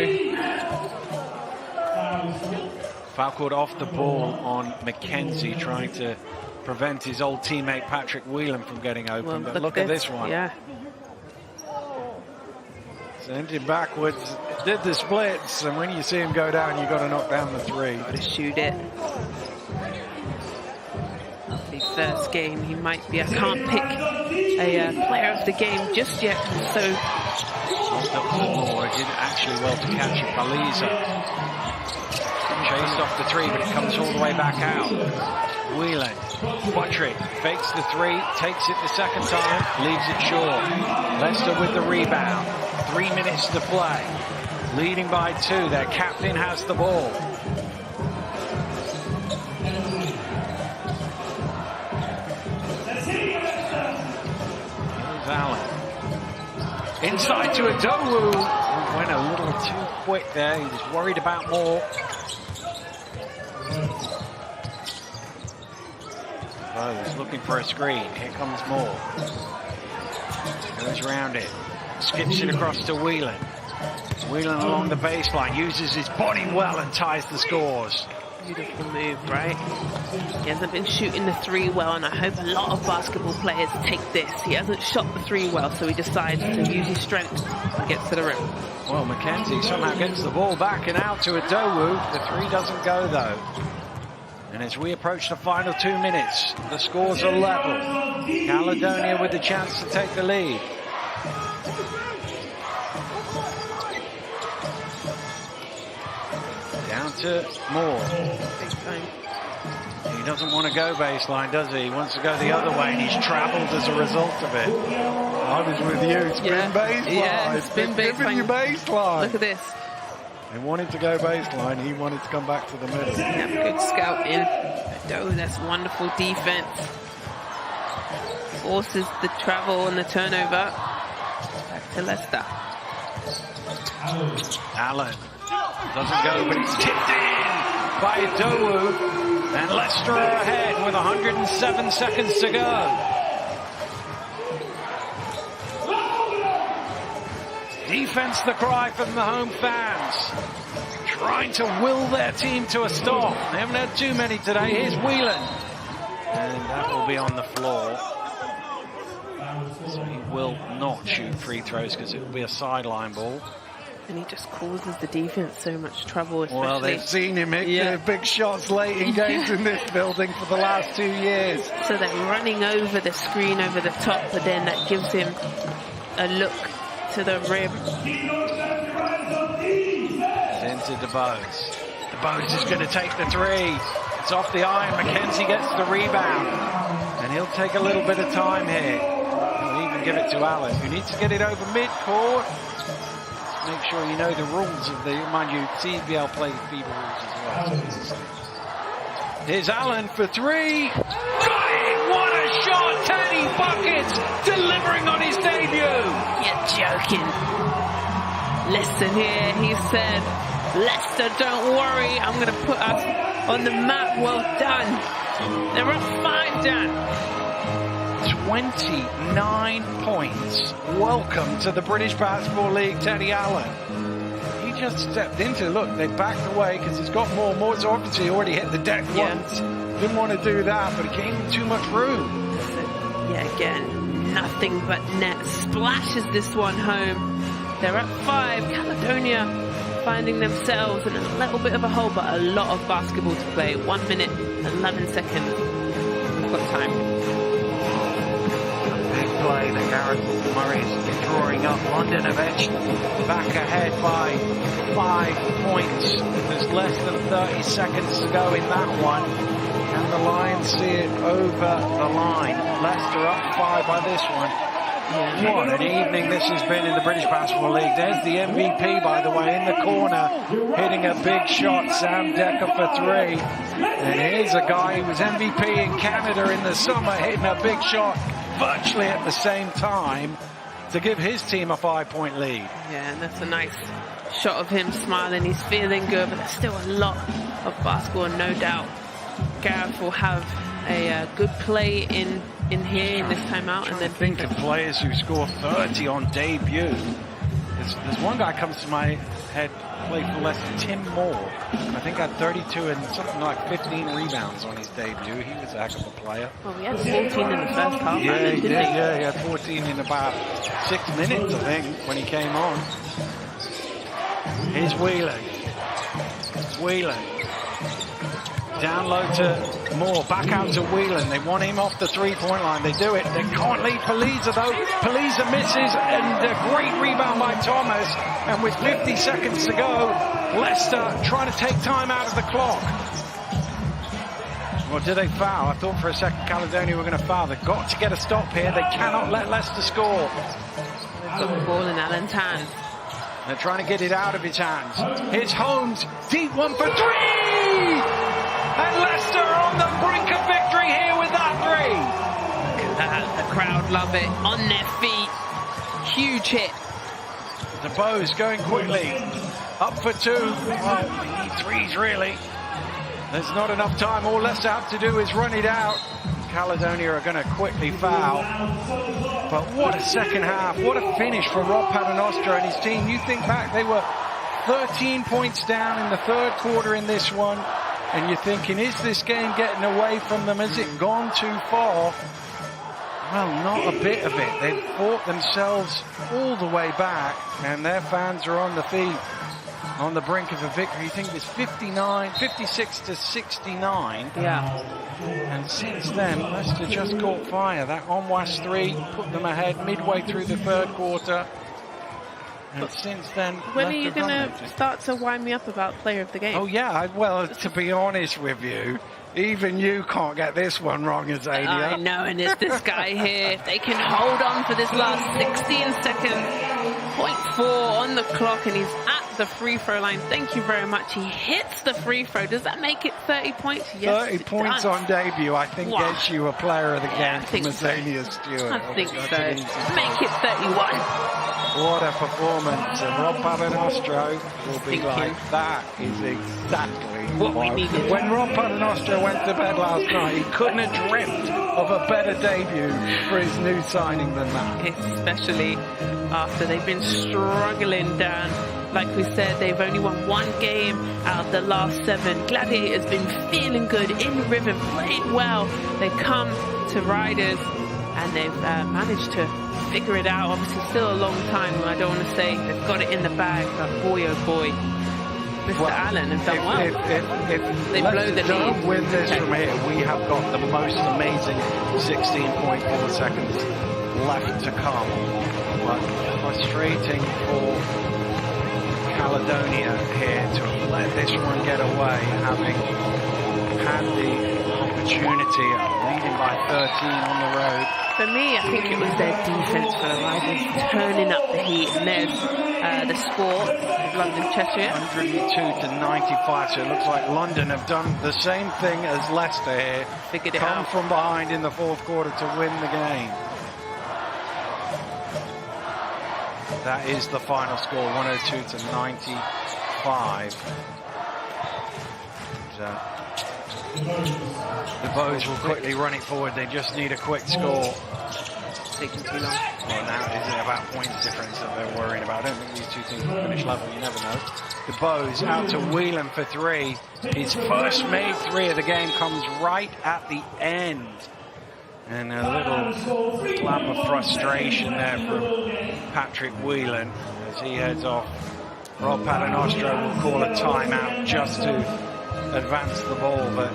Foul called off the ball on Mackenzie, trying to prevent his old teammate Patrick Whelan from getting open. Well, but look at this one. Yeah. Sent him backwards, did the splits, and when you see him go down, you've got to knock down the three. Got to shoot it. His first game, he might be. I can't pick a player of the game just yet. So Moore did actually well to catch it. Baliza chased off the three, but it comes all the way back out. Whelan, Quatrick fakes the three, takes it the second time, leaves it short. Leicester with the rebound. 3 minutes to play. Leading by 2. Their captain has the ball. Here's Allen. Inside to Adowu. Went a little too quick there. He was worried about Moore. Oh, he's looking for a screen. Here comes Moore. Goes round it. skips it across to Whelan. Whelan along the baseline, uses his body well and ties the scores. Beautiful move, right? He hasn't been shooting the three well, and I hope a lot of basketball players take this. He hasn't shot the three well, so he decides to use his strength and gets to the rim. Well, Mackenzie somehow gets the ball back and out to Adowu. The three doesn't go, though. And as we approach the final 2 minutes, the scores are level. Caledonia with the chance to take the lead. Down to Moore. He doesn't want to go baseline, does he? He wants to go the other way, and he's travelled as a result of it. I was with you. Spin baseline. Yeah, spin baseline. You baseline. Look at this. They wanted to go baseline. He wanted to come back to the middle. Yeah, good scouting. Oh, that's wonderful defense. Forces the travel and the turnover. Back to Leicester. Allen doesn't go, but it's tipped in by Adowu. And Leicester are ahead with 107 seconds to go. Defense the cry from the home fans. Trying to will their team to a stop. They haven't had too many today. Here's Whelan. And that will be on the floor. So he will not shoot free throws because it will be a sideline ball. And he just causes the defense so much trouble. Especially. Well, they've seen him hit big shots late in games in this building for the last 2 years. So they're running over the screen over the top, but then that gives him a look to the rim. Into DeBose. DeBose is going to take the three. It's off the iron. Mackenzie gets the rebound. And he'll take a little bit of time here. He'll even give it to Allen, who needs to get it over midcourt. Make sure you know the rules of the, mind you, CBL plays FIBA rules as well. Here's Allen for three. Got it! What a shot! 10 buckets! Delivering on his debut! You're joking. Listen here, he said, Leicester, don't worry, I'm going to put us on the map. Well done. They're up 5, Dan. 29 points. Welcome to the British Basketball League, Teddy Allen. He just stepped into, look, they backed away because he's got more. Moore's obviously already hit the deck once. Didn't want to do that, but it gave him too much room. Yeah, again, nothing but net. Splashes this one home. They're at 5. Caledonia finding themselves in a little bit of a hole, but a lot of basketball to play. 1 minute, 11 seconds. We've got time. Big play that Gareth Murray's drawing up. London have edged back ahead by 5 points. There's less than 30 seconds to go in that one. Can the Lions see it over the line? Leicester up 5 by this one. What an evening this has been in the British Basketball League. There's the MVP, by the way, in the corner, hitting a big shot, Sam Decker for 3. And here's a guy who was MVP in Canada in the summer, hitting a big shot virtually at the same time to give his team a 5-point lead. Yeah, and that's a nice shot of him smiling. He's feeling good, but there's still a lot of basketball, and no doubt Gareth will have a good play in here in this timeout. And then think of players who score 30 on debut. There's one guy comes to my head, played for Leicester, Tim Moore. I think had 32 and something like 15 rebounds on his debut. He was a heck of a player. Well, he had 14 in the first half. Yeah, he did. Yeah, he had 14 in about 6 minutes, I think, when he came on. Here's Whelan. Down low to Moore, back out to Whelan. They want him off the three-point line. They do it. They can't leave Paliza, though. Paliza misses, and a great rebound by Thomas. And with 50 seconds to go, Leicester trying to take time out of the clock. Well, do they foul? I thought for a second Caledonia were going to foul. They've got to get a stop here. They cannot let Leicester score. They've got the ball in Allen's hands. They're trying to get it out of his hands. Here's Holmes, deep one for 3! And Leicester on the brink of victory here with that 3. Look at that, the crowd love it, on their feet. Huge hit. DeBose going quickly, up for 2. Well, they need 3s really. There's not enough time, all Leicester have to do is run it out. Caledonia are going to quickly foul. But what a second half. What a finish for Rob Paternoster and his team. You think back, they were 13 points down in the third quarter in this one. And you're thinking, is this game getting away from them? Has it gone too far? Well, not a bit of it. They've fought themselves all the way back, and their fans are on the feet, on the brink of a victory. You think it's 56 to 69. Yeah. And since then, Leicester just caught fire. That Onwas 3 put them ahead midway through the third quarter. And since then, when are you going to start to wind me up about player of the game? Oh, yeah. Well, to be honest with you, even you can't get this one wrong, Azalea. I know, and it's this guy here. If they can hold on for this last 16 seconds, 0.4 on the clock, and he's at the free throw line. Thank you very much. He hits the free throw. Does that make it 30 points? Yes, 30 points on debut, I think, gets you a player of the game from Azalea Stewart. I think so. Make it 31. What a performance. And Rob Paternoster will be like, that is exactly what we needed. When Rob Paternoster went to bed last night, he couldn't have dreamt of a better debut for his new signing than that. Especially after they've been struggling down. Like we said, they've only won one game out of the last 7. Gladiators been feeling good, in rhythm, played well. They come to Riders and they've managed to figure it out. Obviously still a long time, and I don't want to say they've got it in the bag, but boy oh boy, Mr. Allen has done well. If they blow the lead. With this from here, we have got the most amazing 16.4 seconds left to come. But frustrating for Caledonia here to have let this one get away, having had the opportunity of leading by 13 on the road. For me, I think it was their defense for the Riders turning up the heat, and there's the score, London Cheshire. 102 to 95, so it looks like London have done the same thing as Leicester here. Figured it Come out. from behind in the fourth quarter to win the game. That is the final score, 102 to 95. The Bows will quickly run it forward. They just need a quick score. Taking too long. Well, now is it about points difference that they're worrying about? I don't think these two teams will finish level. You never know. The Bows out to Whelan for 3. His first made 3 of the game comes right at the end. And a little clap of frustration there from Patrick Whelan as he heads off. Rob Paternoster will call a timeout just to advance the ball, but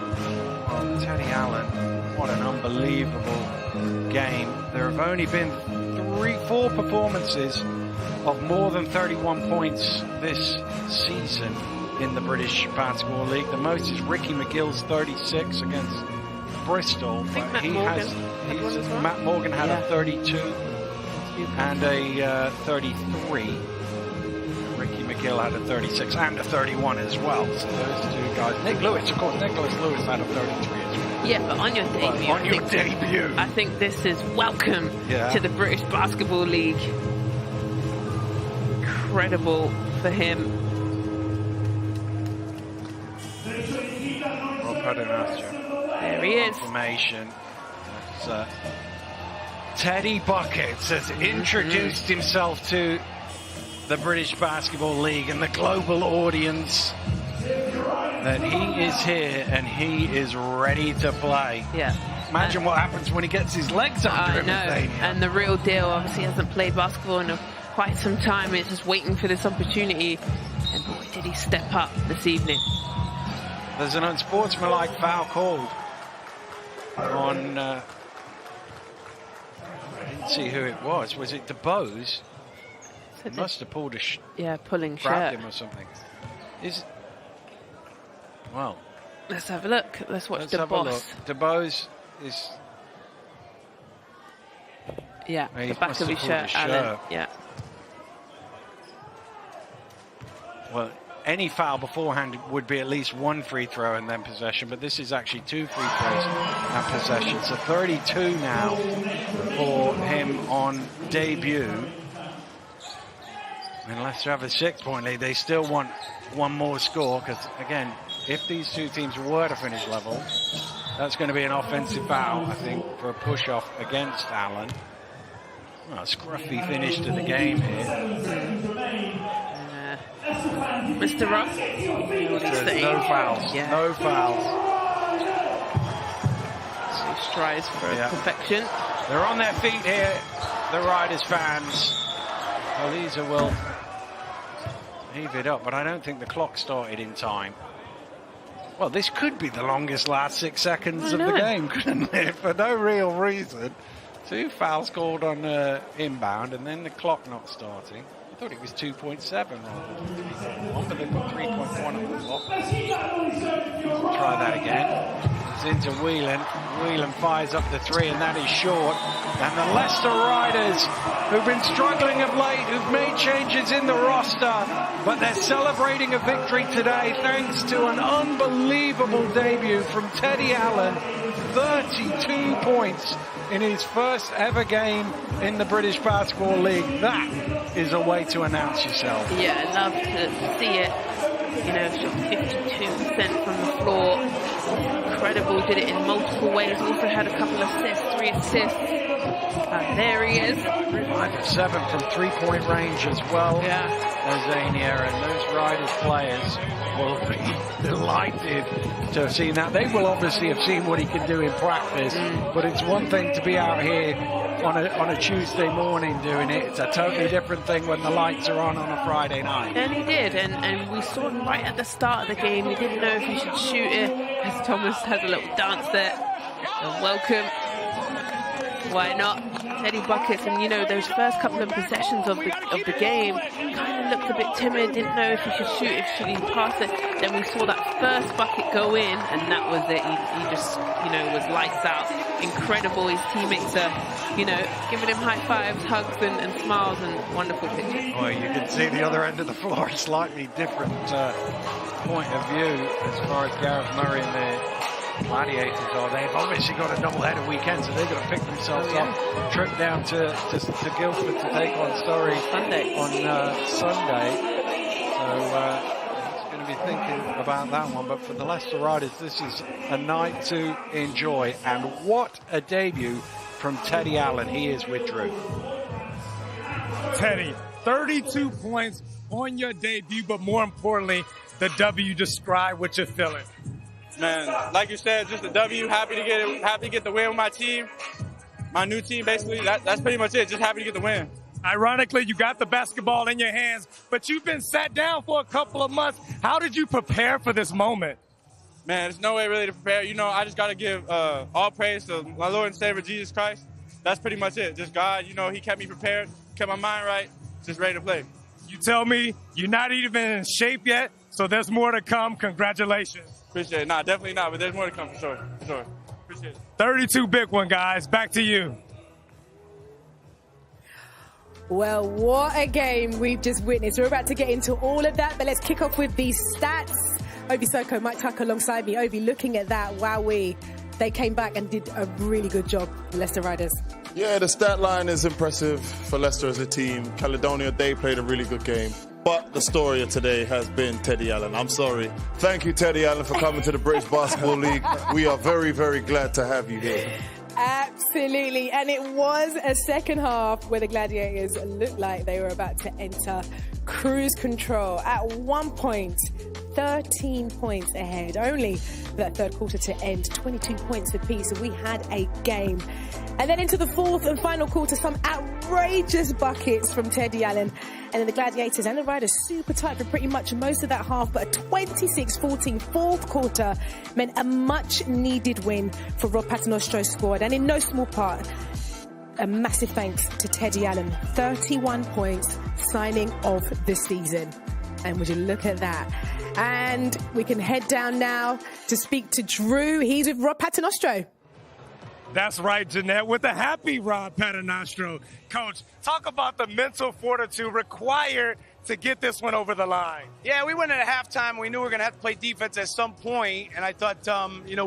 well, Teddy Allen, what an unbelievable game. There have only been 4 performances of more than 31 points this season in the British Basketball League. The most is Ricky McGill's 36 against Bristol, but Matt Morgan had a 32 and a 33. Ricky McGill had a 36 and a 31 as well. So those 2 guys. Nick Lewis, of course, Nicholas Lewis had a 33 as well. Yeah, but on your debut. I think this is welcome to the British Basketball League. Incredible for him. Rob Paternoster. There he is. Information. Teddy Buckets has introduced himself to the British Basketball League and the global audience that he is here and he is ready to play. Yeah. Imagine what happens when he gets his legs under him. And the real deal, obviously hasn't played basketball in quite some time. It's just waiting for this opportunity. And boy, did he step up this evening. There's an unsportsmanlike foul called on, I didn't see who it was. Was it DeBose? He must have pulled a pulling grabbed shirt. him or something. Well, let's have a look. Let's watch the boss. DeBose is. Yeah, the back of his shirt, Alan. Yeah. Well, any foul beforehand would be at least 1 free throw and then possession, but this is actually 2 free throws and possession. So 32 now for him on debut. And Leicester have a 6-point lead. They still want one more score because, again, if these 2 teams were to finish level, That's going to be an offensive foul, I think, for a push-off against Allen. Well, scruffy finish to the game here. Mr. Ruff. No fouls. Yeah. No fouls. So strives for perfection. They're on their feet here, the Riders fans. Eliza will heave it up, but I don't think the clock started in time. Well, this could be the longest last 6 seconds of the game, couldn't it? For no real reason. 2 fouls called on inbound, and then the clock not starting. I thought it was 2.7 rather than 3.1, but they put 3.1 on the clock. Try that again. It's into Whelan. Whelan fires up the 3, and that is short. And the Leicester Riders, who've been struggling of late, who've made changes in the roster, but they're celebrating a victory today thanks to an unbelievable debut from Teddy Allen. 32 points in his first ever game in the British Basketball League. That is a way to announce yourself. Yeah, I love to see it. You know, shot 52% from the floor. Incredible, did it in multiple ways. Also had a couple of assists, 3 assists. There he is. 5 of 7 from three-point range as well. Yeah. Azania, and those Riders players will be delighted to have seen that. They will obviously have seen what he can do in practice, but it's one thing to be out here on a Tuesday morning doing it. It's a totally different thing when the lights are on a Friday night. And he did, and we saw him right at the start of the game. He didn't know if he should shoot it, as Thomas has a little dance there. And welcome. Why not? Teddy buckets, and you know, those first couple of possessions of the game kind of looked a bit timid, didn't know if he should shoot it, should he pass it. Then we saw that first bucket go in, and that was it. He just, you know, was lights out. Incredible. His teammates are, you know, giving him high fives, hugs, and smiles, and wonderful pictures. Well, you can see the other end of the floor, a slightly different point of view as far as Gareth Murray and the Gladiators are. They've obviously got a double-header weekend, so they're going to pick themselves up, trip down to Guildford to take on Surrey on Sunday. So he's going to be thinking about that one. But for the Leicester Riders, this is a night to enjoy. And what a debut from Teddy Allen. He is with Drew. Teddy, 32 points on your debut, but more importantly, the W. Describe what you're feeling. Man, like you said, just a W. Happy to get the win with my team, my new team. Basically, that's pretty much it. Just happy to get the win. Ironically, you got the basketball in your hands, but you've been sat down for a couple of months. How did you prepare for this moment? Man, there's no way really to prepare. You know, I just got to give all praise to my Lord and Savior Jesus Christ. That's pretty much it. Just God, you know, He kept me prepared, kept my mind right, just ready to play. You tell me you're not even in shape yet, so there's more to come. Congratulations. Appreciate it. Nah, definitely not, but there's more to come for sure. For sure. Appreciate it. 32 big one, guys. Back to you. Well, what a game we've just witnessed. We're about to get into all of that, but let's kick off with these stats. Obi Soko, Mike Tucker alongside me. Obi, looking at that, wowee. They came back and did a really good job, the Leicester Riders. Yeah, the stat line is impressive for Leicester as a team. Caledonia, they played a really good game. But the story of today has been Teddy Allen. I'm sorry. Thank you, Teddy Allen, for coming to the British Basketball League. We are very, very glad to have you here. Absolutely. And it was a second half where the Gladiators looked like they were about to enter cruise control. At one point, 13 points ahead. Only that third quarter to end, 22 points apiece. So we had a game. And then into the fourth and final quarter, some outrageous buckets from Teddy Allen. And then the Gladiators and the Riders super tight for pretty much most of that half. But a 26-14 fourth quarter meant a much-needed win for Rob Paternostro's squad. And in no small part, a massive thanks to Teddy Allen. 31 points, signing off the season. And would you look at that? And we can head down now to speak to Drew. He's with Rob Paternostro. That's right, Jeanette, with a happy Rob Paternostro. Coach, talk about the mental fortitude required to get this one over the line. Yeah, we went at halftime. We knew we were going to have to play defense at some point, and I thought,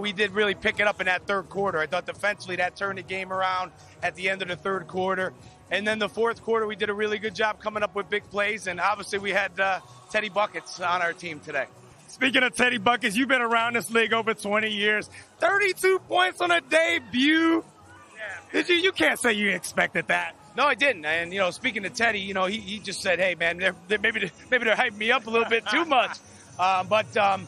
we did really pick it up in that third quarter. I thought defensively that turned the game around at the end of the third quarter. And then the fourth quarter, we did a really good job coming up with big plays, and obviously we had Teddy Buckets on our team today. Speaking of Teddy Buckets, you've been around this league over 20 years. 32 points on a debut. You can't say you expected that. No, I didn't. And, speaking to Teddy, he just said, hey, man, maybe they're hyping me up a little bit too much. But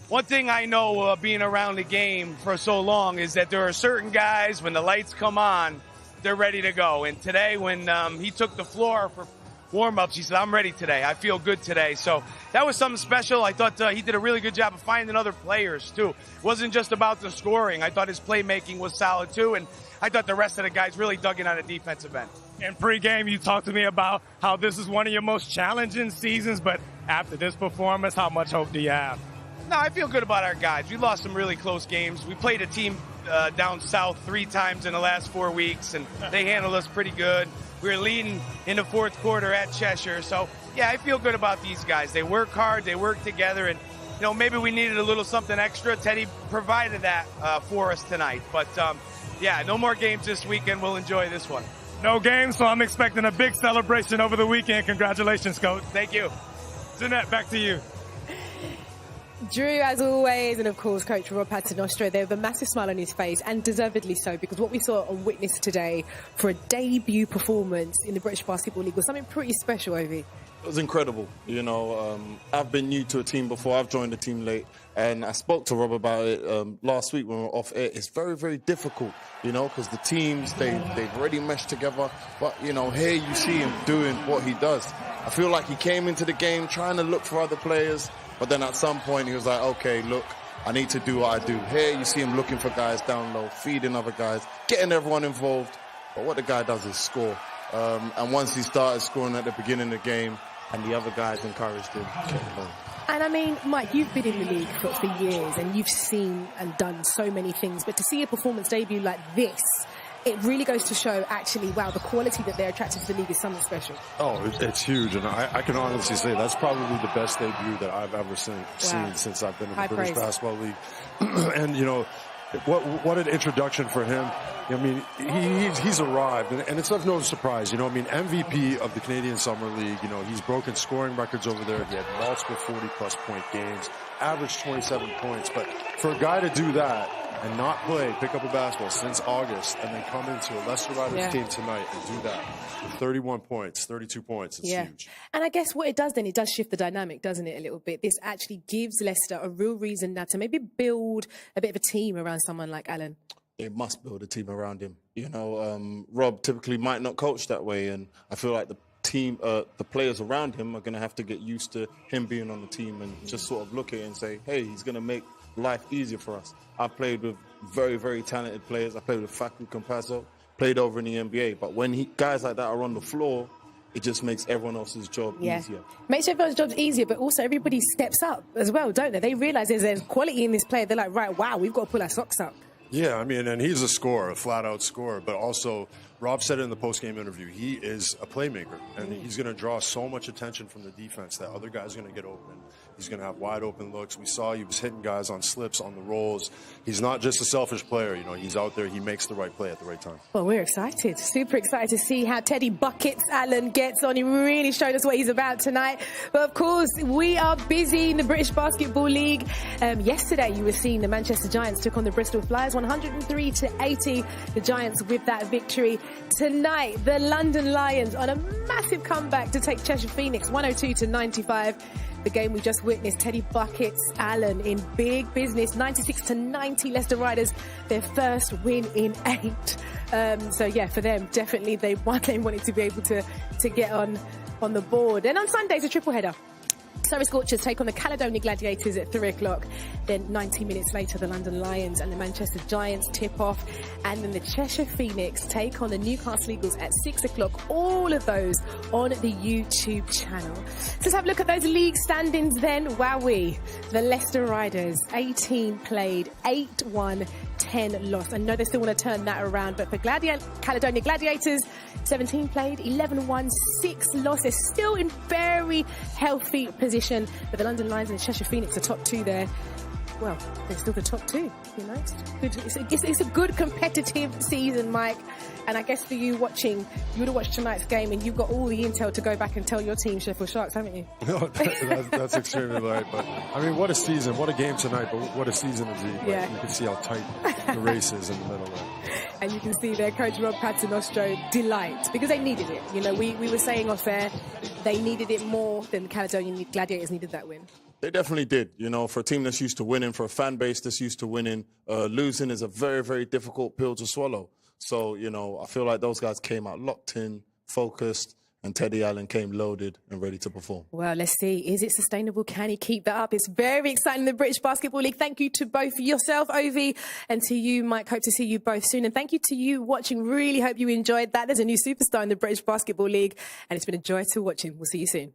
one thing I know being around the game for so long is that there are certain guys, when the lights come on, they're ready to go. And today, when he took the floor for warm-ups, he said, I'm ready today. I feel good today. So that was something special. I thought he did a really good job of finding other players, too. It wasn't just about the scoring. I thought his playmaking was solid, too. And I thought the rest of the guys really dug in on the defensive end. In pregame, you talked to me about how this is one of your most challenging seasons, but after this performance, how much hope do you have? No, I feel good about our guys. We lost some really close games. We played a team down south 3 times in the last 4 weeks, and they handled us pretty good. We were leading in the fourth quarter at Cheshire. So, yeah, I feel good about these guys. They work hard. They work together. And, maybe we needed a little something extra. Teddy provided that for us tonight. But, yeah, no more games this weekend. We'll enjoy this one. No games, so I'm expecting a big celebration over the weekend. Congratulations, Coach. Thank you. Jeanette, back to you. Drew, as always, and of course, Coach Rob Paternostro, they have a massive smile on his face, and deservedly so, because what we saw on Witness today for a debut performance in the British Basketball League was something pretty special, Ovi. It was incredible. I've been new to a team before. I've joined the team late, and I spoke to Rob about it last week when we were off air. It's very, very difficult, because the teams, they've already meshed together. But, here you see him doing what he does. I feel like he came into the game trying to look for other players, but then at some point he was like, okay, look, I need to do what I do. Here you see him looking for guys down low, feeding other guys, getting everyone involved. But what the guy does is score. And once he started scoring at the beginning of the game, and the other guys encouraged him, kept going. And I mean, Mike, you've been in the league for years, and you've seen and done so many things. But to see a performance debut like this, it really goes to show, actually, wow, the quality that they're attracted to the league is something special. Oh, it's huge. And I can honestly say that's probably the best debut that I've ever seen since I've been in the British Basketball League. And, what an introduction for him. I mean, he's arrived, and it's of no surprise. MVP of the Canadian Summer League. He's broken scoring records over there. He had multiple 40-plus point games, averaged 27 points. But for a guy to do that and not pick up a basketball since August, and then come into a Leicester Riders team tonight and do that with 31 points, 32 points, it's huge. And I guess what it does then, it does shift the dynamic, doesn't it, a little bit? This actually gives Leicester a real reason now to maybe build a bit of a team around someone like Alan. They must build a team around him. Rob typically might not coach that way, and I feel like the team, the players around him are going to have to get used to him being on the team and just sort of look at it and say, hey, he's going to make life easier for us. I've played with very, very talented players. I played with Facu Campazzo, played over in the NBA. But when guys like that are on the floor, it just makes everyone else's job easier. Makes everyone's jobs easier, but also everybody steps up as well, don't they? They realise there's quality in this player. They're like, right, wow, we've got to pull our socks up. Yeah, I mean, and he's a scorer, a flat-out scorer, but also, Rob said it in the post-game interview, he is a playmaker, and he's going to draw so much attention from the defense that other guys are going to get open. He's going to have wide-open looks. We saw he was hitting guys on slips, on the rolls. He's not just a selfish player. He's out there. He makes the right play at the right time. Well, we're excited, super excited to see how Teddy Buckets Allen gets on. He really showed us what he's about tonight. But, of course, we are busy in the British Basketball League. Yesterday, you were seeing the Manchester Giants took on the Bristol Flyers 103-80. The Giants with that victory. Tonight, the London Lions on a massive comeback to take Cheshire Phoenix 102-95. The game we just witnessed, Teddy Buckets Allen in big business, 96-90. Leicester Riders, their first win in 8. So yeah, for them, definitely they wanted to be able to get on the board. And on Sunday, it's a triple header. Surrey Scorchers take on the Caledonia Gladiators at 3 o'clock. Then 90 minutes later, the London Lions and the Manchester Giants tip off. And then the Cheshire Phoenix take on the Newcastle Eagles at 6 o'clock. All of those on the YouTube channel. So let's have a look at those league standings then. Wowee. The Leicester Riders, 18 played, 8 won, 10 lost. I know they still want to turn that around, but for Caledonia Gladiators, 17 played, 11 won, 6 lost. They're still in very healthy position, but the London Lions and Cheshire Phoenix are top 2 there. Well, they're still the top 2, It's a good competitive season, Mike. And I guess for you watching, you would have watched tonight's game and you've got all the intel to go back and tell your team Sheffield Sharks, haven't you? No, that's extremely right. But I mean, what a season. What a game tonight, but what a season indeed. Yeah. You can see how tight the race is in the middle there. And you can see their coach Rob Paternostro delight because they needed it. You know, we were saying off air, they needed it more than the Caledonia Gladiators needed that win. They definitely did. You know, for a team that's used to winning, for a fan base that's used to winning, losing is a very, very difficult pill to swallow. So, you know, I feel like those guys came out locked in, focused, and Teddy Allen came loaded and ready to perform. Well, let's see. Is it sustainable? Can he keep that up? It's very exciting in the British Basketball League. Thank you to both yourself, Ovi, and to you, Mike. Hope to see you both soon. And thank you to you watching. Really hope you enjoyed that. There's a new superstar in the British Basketball League, and it's been a joy to watch him. We'll see you soon.